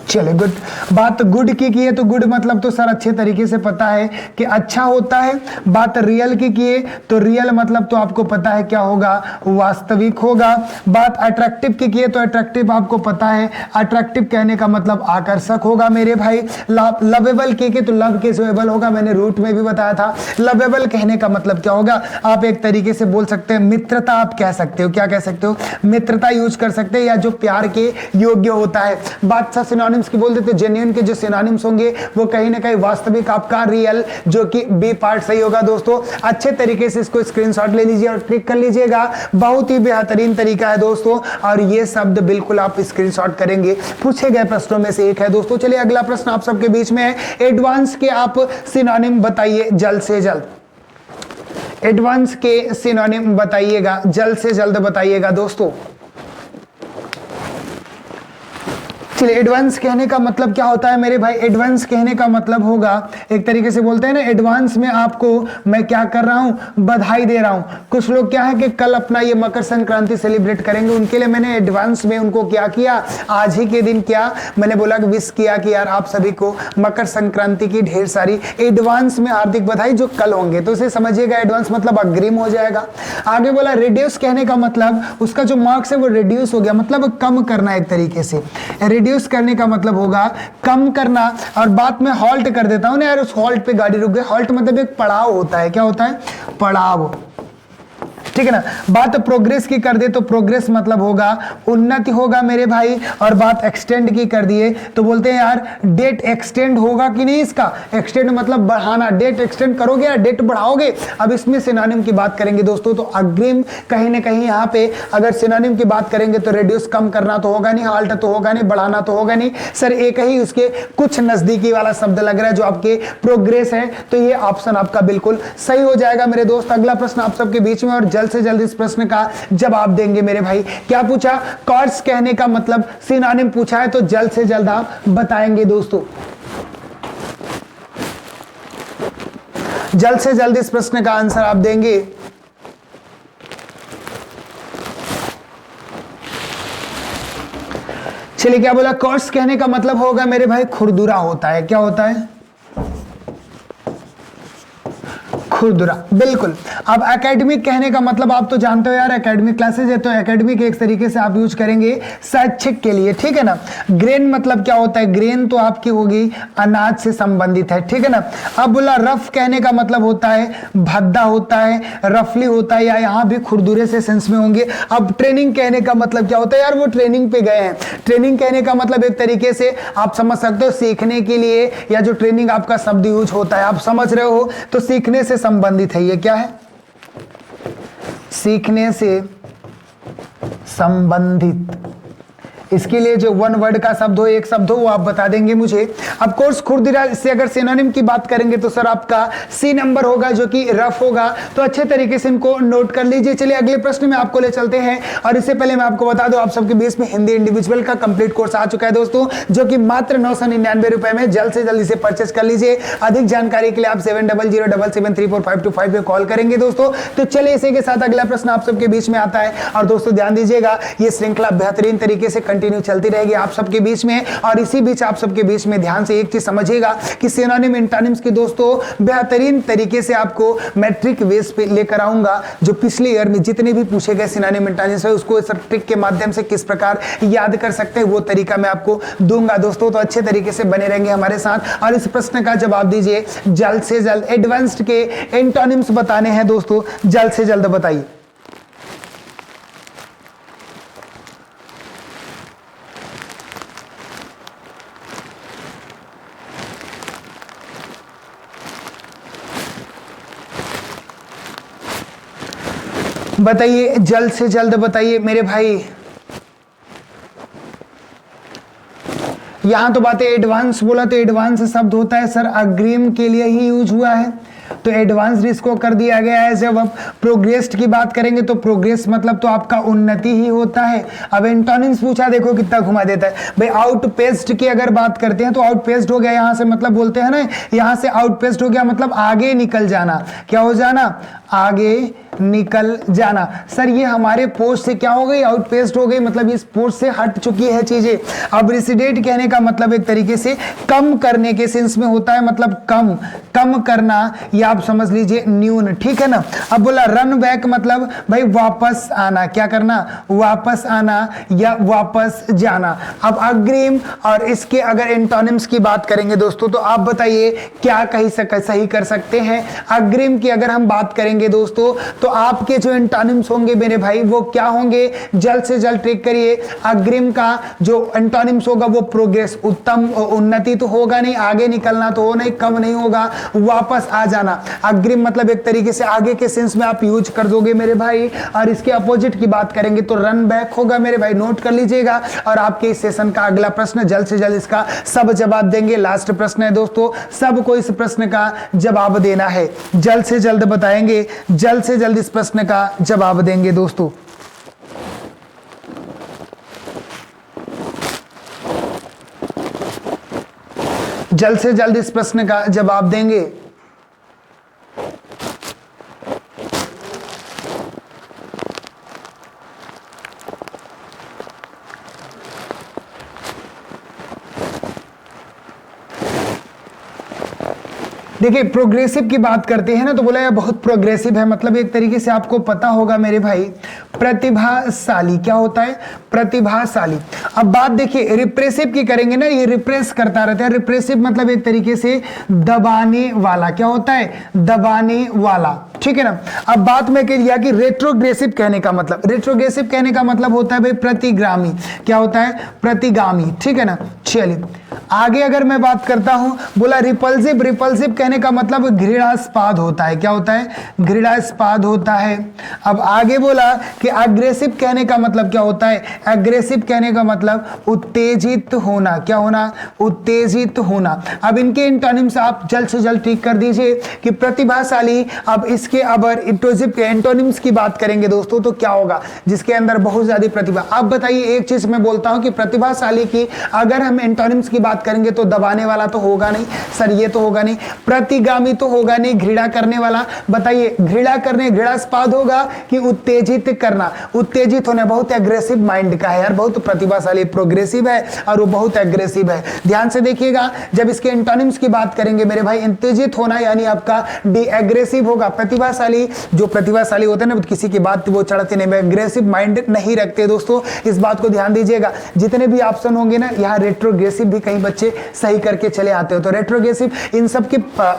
चले गुड, बात गुड की है तो गुड मतलब तो सर अच्छे तरीके से पता है कि अच्छा होता है। बात रियल की है तो रियल मतलब तो आपको पता है क्या होगा, वास्तविक होगा। बात अट्रैक्टिव की है तो अट्रैक्टिव आपको पता है, अट्रैक्टिव कहने का मतलब आकर्षक होगा मेरे भाई। लवेबल की तो लव के सेवेबल होगा, मैंने रूट में भी बताया था। लवेबल कहने का मतलब क्या होगा, आप एक तरीके से बोल सकते हैं मित्रता, आप कह सकते हो, क्या कह सकते हो, मित्रता यूज कर सकते हैं, या जो प्यार के योग्य होता है। बात सा सिनोनिम्स की बोल देते, जेन्युइन के जो सिनोनिम्स होंगे वो कहीं ना कहीं वास्तविक, आपका रियल, जो कि बी पार्ट सही होगा दोस्तों। अच्छे तरीके से इसको स्क्रीनशॉट ले लीजिए और क्लिक कर लीजिएगा, बहुत ही बेहतरीन तरीका है दोस्तों, और ये शब्द बिल्कुल आप स्क्रीनशॉट करेंगे। पूछे गए प्रश्नों में से एक है दोस्तों। चलिए अगला प्रश्न आप सबके बीच में है, एडवांस के आप सिनोनिम बताइए जल्द से जल्द, एडवांस के सिनोनिम बताइएगा, जल्द से जल्द बताइएगा दोस्तों। चलिए एडवांस कहने का मतलब क्या होता है मेरे भाई, एडवांस कहने का मतलब होगा, एक तरीके से बोलते हैं ना, एडवांस में आपको मैं क्या कर रहा हूं, बधाई दे रहा हूं। कुछ लोग क्या है कि कल अपना ये मकर संक्रांति सेलिब्रेट करेंगे, उनके लिए मैंने एडवांस में उनको क्या किया, आज ही के दिन क्या मैंने बोला कि विश किया कि यार आप सभी को मकर संक्रांति की ढेर सारी एडवांस में हार्दिक बधाई, जो कल होंगे, तो इसे समझिएगा एडवांस मतलब अग्रिम हो जाएगा। आगे बोला रिड्यूस कहने का मतलब, उसका जो मार्क्स है वो रिड्यूस हो गया, मतलब कम करना, एक तरीके से रिड्यूस करने का मतलब होगा कम करना। और बात में हॉल्ट कर देता हूं ना यार, उस हॉल्ट पे गाड़ी रुक गई, हॉल्ट मतलब एक पड़ाव होता है, क्या होता है, पड़ाव, ठीक है ना। बात प्रोग्रेस की कर दे तो प्रोग्रेस मतलब होगा उन्नति होगा मेरे भाई। और बात एक्सटेंड की कर दिए तो बोलते हैं यार डेट एक्सटेंड होगा कि नहीं, इसका एक्सटेंड मतलब बढ़ाना, डेट एक्सटेंड करोगे या डेट बढ़ाओगे। अब इसमें सिनोनिम की बात करेंगे दोस्तों, तो अग्रिम कहीं ना कहीं यहाँ पे अगर सिनोनिम की बात करेंगे तो रिड्यूस कम करना तो होगा नहीं, हाल्ट तो होगा नहीं, बढ़ाना तो होगा नहीं सर, एक ही उसके कुछ नजदीकी वाला शब्द लग रहा है जो आपके प्रोग्रेस है, तो ये ऑप्शन आपका बिल्कुल सही हो जाएगा मेरे दोस्त। अगला प्रश्न आप सबके बीच में, और जल्द से जल्द इस प्रश्न का जवाब देंगे मेरे भाई। क्या पूछा, कॉर्ड्स कहने का मतलब सिनोनिम पूछा है, तो जल्द से जल्द आप बताएंगे दोस्तों, जल्द से जल्द इस प्रश्न का आंसर आप देंगे। चलिए क्या बोला, कॉर्ड्स कहने का मतलब होगा मेरे भाई खुरदुरा होता है, क्या होता है, खुरदुरा, बिल्कुल। अब एकेडमिक कहने का मतलब आप तो जानते हो यार, एकेडमिक क्लासेज है तो एकेडमिक एक तरीके से आप यूज करेंगे शैक्षिक के लिए, ठीक है ना। ग्रेन मतलब क्या होता है, ग्रेन तो आपकी होगी अनाज से संबंधित है, ठीक है ना। अब बोला रफ कहने का मतलब होता है भद्दा होता है, रफली होता है, या यहाँ भी खुरदुरे से सेंस में होंगे। अब ट्रेनिंग कहने का मतलब क्या होता है यार, वो ट्रेनिंग पे गए हैं। ट्रेनिंग कहने का मतलब एक तरीके से आप समझ सकते हो सीखने के लिए, या जो ट्रेनिंग आपका शब्द यूज होता है आप समझ रहे हो, तो सीखने से संबंधित है, ये क्या है, सीखने से संबंधित। इसके लिए जो वन वर्ड का शब्द हो, एक शब्द हो, वो आप बता देंगे मुझे। ऑफ कोर्स खुरदरा से अगर सिनोनिम की बात करेंगे तो सर आपका सी नंबर होगा जो कि रफ होगा, तो अच्छे तरीके से इनको नोट कर लीजिए। चलिए अगले प्रश्न में आपको ले चलते हैं, और इससे पहले मैं आपको बता दूं आप सबके बेस में हिंदी इंडिविजुअल का कंप्लीट कोर्स आ चुका है दोस्तों, जो कि मात्र 999 रुपए में। जल्द से जल्द इसे परचेस कर लीजिए। अधिक जानकारी के लिए आप 7007734525 पे कॉल करेंगे दोस्तों। तो चलिए इसी के साथ अगला प्रश्न आप सबके बीच में आता है, और दोस्तों ध्यान दीजिएगा, ये श्रृंखला बेहतरीन तरीके से कंटिन्यू चलती रहेगी आप सबके बीच में। और इसी बीच आप सबके बीच में ध्यान से एक चीज समझिएगा कि सिनोनिम एंटोनिम्स की दोस्तों बेहतरीन तरीके से आपको मैट्रिक बेस पे लेकर आऊंगा। जो पिछले ईयर में जितने भी पूछे गए सिनोनिम एंटोनिम्स है, उसको इस ट्रिक के माध्यम से किस प्रकार याद कर सकते हैं, वो तरीका मैं आपको दूंगा दोस्तों। तो अच्छे तरीके से बने रहेंगे हमारे साथ, और इस प्रश्न का जवाब दीजिए जल्द से जल्द। एडवांस्ड के एंटोनिम्स बताने हैं दोस्तों, जल्द से जल्द बताइए। बताइए जल्द से जल्द बताइए मेरे भाई। यहां तो बातें एडवांस बोला, तो एडवांस शब्द होता है सर अग्रिम के लिए ही यूज हुआ है, तो एडवांस इसको कर दिया गया है। जब आप प्रोग्रेस्ड की बात करेंगे तो प्रोग्रेस मतलब तो आपका उन्नति ही होता है। अब एंटोनिम्स पूछा, देखो कितना घुमा देता है भाई। आउटपेस्ट की अगर बात करते हैं तो आउटपेस्ट हो गया, यहां से मतलब बोलते हैं ना, यहां से आउटपेस्ट हो गया मतलब आगे निकल जाना। क्या हो जाना? आगे निकल जाना। सर ये हमारे पोस्ट से क्या हो गई? आउटपेस्ट हो गई, मतलब इस पोस्ट से हट चुकी है चीजें। अब रिसीडेट कहने का मतलब एक तरीके से कम करने के सेंस में होता है, मतलब कम करना, या आप समझ लीजिए न्यून, ठीक है ना। अब बोला रन बैक मतलब भाई वापस आना, क्या करना? वापस आना या वापस जाना। अब अग्रिम और इसके अगर एंटोनिम्स की बात करेंगे दोस्तों, तो आप बताइए क्या सही कर सकते हैं। अग्रिम की अगर हम बात करेंगे दोस्तों, तो आपके जो एंटोनिम्स होंगे मेरे भाई वो क्या होंगे? जल्द से जल्द ट्रिक करिए। अग्रिम का जो एंटोनिम्स होगा वो प्रोग्रेस, उत्तम, उन्नति तो होगा नहीं, आगे निकलना तो हो नहीं, कम नहीं होगा, वापस आ जाना। अग्रिम मतलब एक तरीके से आगे के सेंस में आप यूज कर दोगे मेरे भाई। और इसके अपोजिट की बात करेंगे तो रन बैक होगा मेरे भाई, नोट कर लीजिएगा। और आपके इस सेशन का अगला प्रश्न, जल्द से जल्द इसका सब जवाब देंगे। लास्ट प्रश्न है दोस्तों, सबको इस प्रश्न का जवाब देना है, जल्द से जल्द बताएंगे, जल्द से जल्द इस प्रश्न का जवाब देंगे दोस्तों। जल्द से जल्द इस प्रश्न का जवाब देंगे। देखिए प्रोग्रेसिव की बात करते हैं ना, तो बोला यार बहुत प्रोग्रेसिव है, मतलब एक तरीके से आपको पता होगा मेरे भाई प्रतिभाशाली। क्या होता है? प्रतिभाशाली। अब बात देखिए रिप्रेसिव की करेंगे ना, ये रिप्रेस करता रहता है। रिप्रेसिव मतलब एक तरीके से दबाने वाला। क्या होता है? दबाने वाला, ठीक है ना। अब बात में कह दिया कि रेट्रोग्रेसिव कहने का मतलब, रेट्रोग्रेसिव कहने का मतलब होता है भाई प्रतिगामी। क्या होता है? प्रतिगामी, ठीक है ना। चलिए आगे अगर मैं बात करता हूं, बोला रिपल्सिव, रिपल्सिव कहने का मतलब घृणास्पद होता है। क्या होता है? घृणास्पद होता है। अब आगे बोला कि अग्रेसिव कहने का मतलब क्या होता है? अग्रेसिव कहने का मतलब उत्तेजित होना। क्या होना? उत्तेजित होना। अब इनके एंटोनिम्स आप जल्द से जल्द ठीक कर दीजिए कि प्रतिभाशाली। अब इसके अगर एंटोनिम्स की बात करेंगे दोस्तों, तो क्या होगा? जिसके अंदर बहुत ज्यादा प्रतिभा। अब बताइए एक चीज मैं बोलता हूं कि प्रतिभाशाली की अगर हम एंटोनिम्स की बात करेंगे तो दबाने वाला तो होगा नहीं सर, ये तो होगा नहीं। प्रतिगामी तो होगा नहीं, घृणा करने वाला। बताइए घृणा करने, घृणास्पद होगा कि उत्तेजित करना? उत्तेजित होने, बहुत एग्रेसिव माइंड का है यार, बहुत प्रतिभाशाली, प्रोग्रेसिव है और वो बहुत एग्रेसिव है। ध्यान से देखिएगा, जब इसके एंटोनिम्स की बात करेंगे मेरे भाई, उत्तेजित होना यानी आपका डी एग्रेसिव होगा। प्रतिभाशाली, जो प्रतिभाशाली होते हैं ना, किसी की बात वो चढ़ते नहीं, एग्रेसिव माइंड नहीं रखते दोस्तों, इस बात को ध्यान दीजिएगा। जितने भी ऑप्शन होंगे ना, यहाँ रेट्रोग्रेसिव भी कई बच्चे सही करके चले आते हो, तो रेट्रोग्रेसिव इन सब के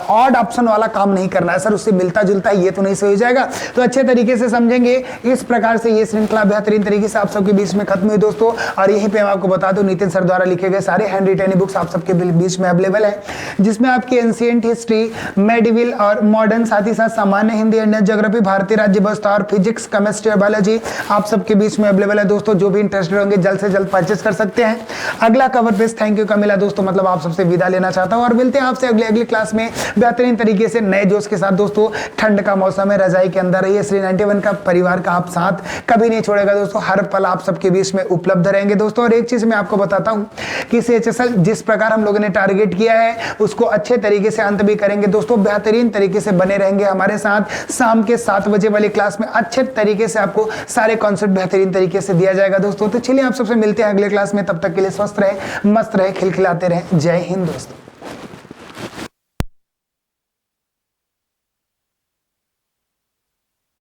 ऑड ऑप्शन वाला काम नहीं करना है सर, उससे मिलता जुलता है ये तो नहीं सही हो जाएगा। तो अच्छे तरीके से समझेंगे। इस प्रकार से ये श्रृंखला बेहतरीन तरीके से आप सबके बीच में खत्म हुई दोस्तों। और यहीं पे मैं आपको बता दूं, नितिन सर द्वारा लिखे गए सारे हैंड रिटन बुक्स आप सबके बीच में अवेलेबल है, जिसमें आपकी एंशिएंट हिस्ट्री, मेडिवल और मॉडर्न, साथ ही साथ सामान्य सामान्य हिंदी, इंडियन ज्योग्राफी, भारतीय राज्य व्यवस्था और फिजिक्स, केमिस्ट्री और बायोलॉजी आप सबके बीच में अवेलेबल है दोस्तों। जो भी इंटरेस्टेड होंगे जल्द से जल्द परचेस कर सकते हैं। अगला कवर पेज थैंक यू का मिला दोस्तों, मतलब आप सबसे विदा लेना चाहता हूं और मिलते हैं आपसे अगली क्लास में बेहतरीन तरीके से नए जोश के साथ दोस्तों। ठंड का मौसम है, रजाई के अंदर रहिए। श्री 91 का परिवार का आप साथ कभी नहीं छोड़ेगा दोस्तों, हर पल आप सबके बीच में उपलब्ध रहेंगे दोस्तों। और एक चीज मैं आपको बताता हूं कि CHSL जिस प्रकार हम लोगों ने टारगेट किया है उसको अच्छे तरीके से अंत भी करेंगे दोस्तों। बेहतरीन तरीके से बने रहेंगे हमारे साथ। शाम के 7 बजे वाली क्लास में अच्छे तरीके से आपको सारे कॉन्सेप्ट बेहतरीन तरीके से दिया जाएगा दोस्तों। तो चलिए आप सबसे मिलते हैं अगले क्लास में, तब तक के लिए स्वस्थ रहे, मस्त रहे, खिलखिलाते रहे। जय हिंद दोस्तों।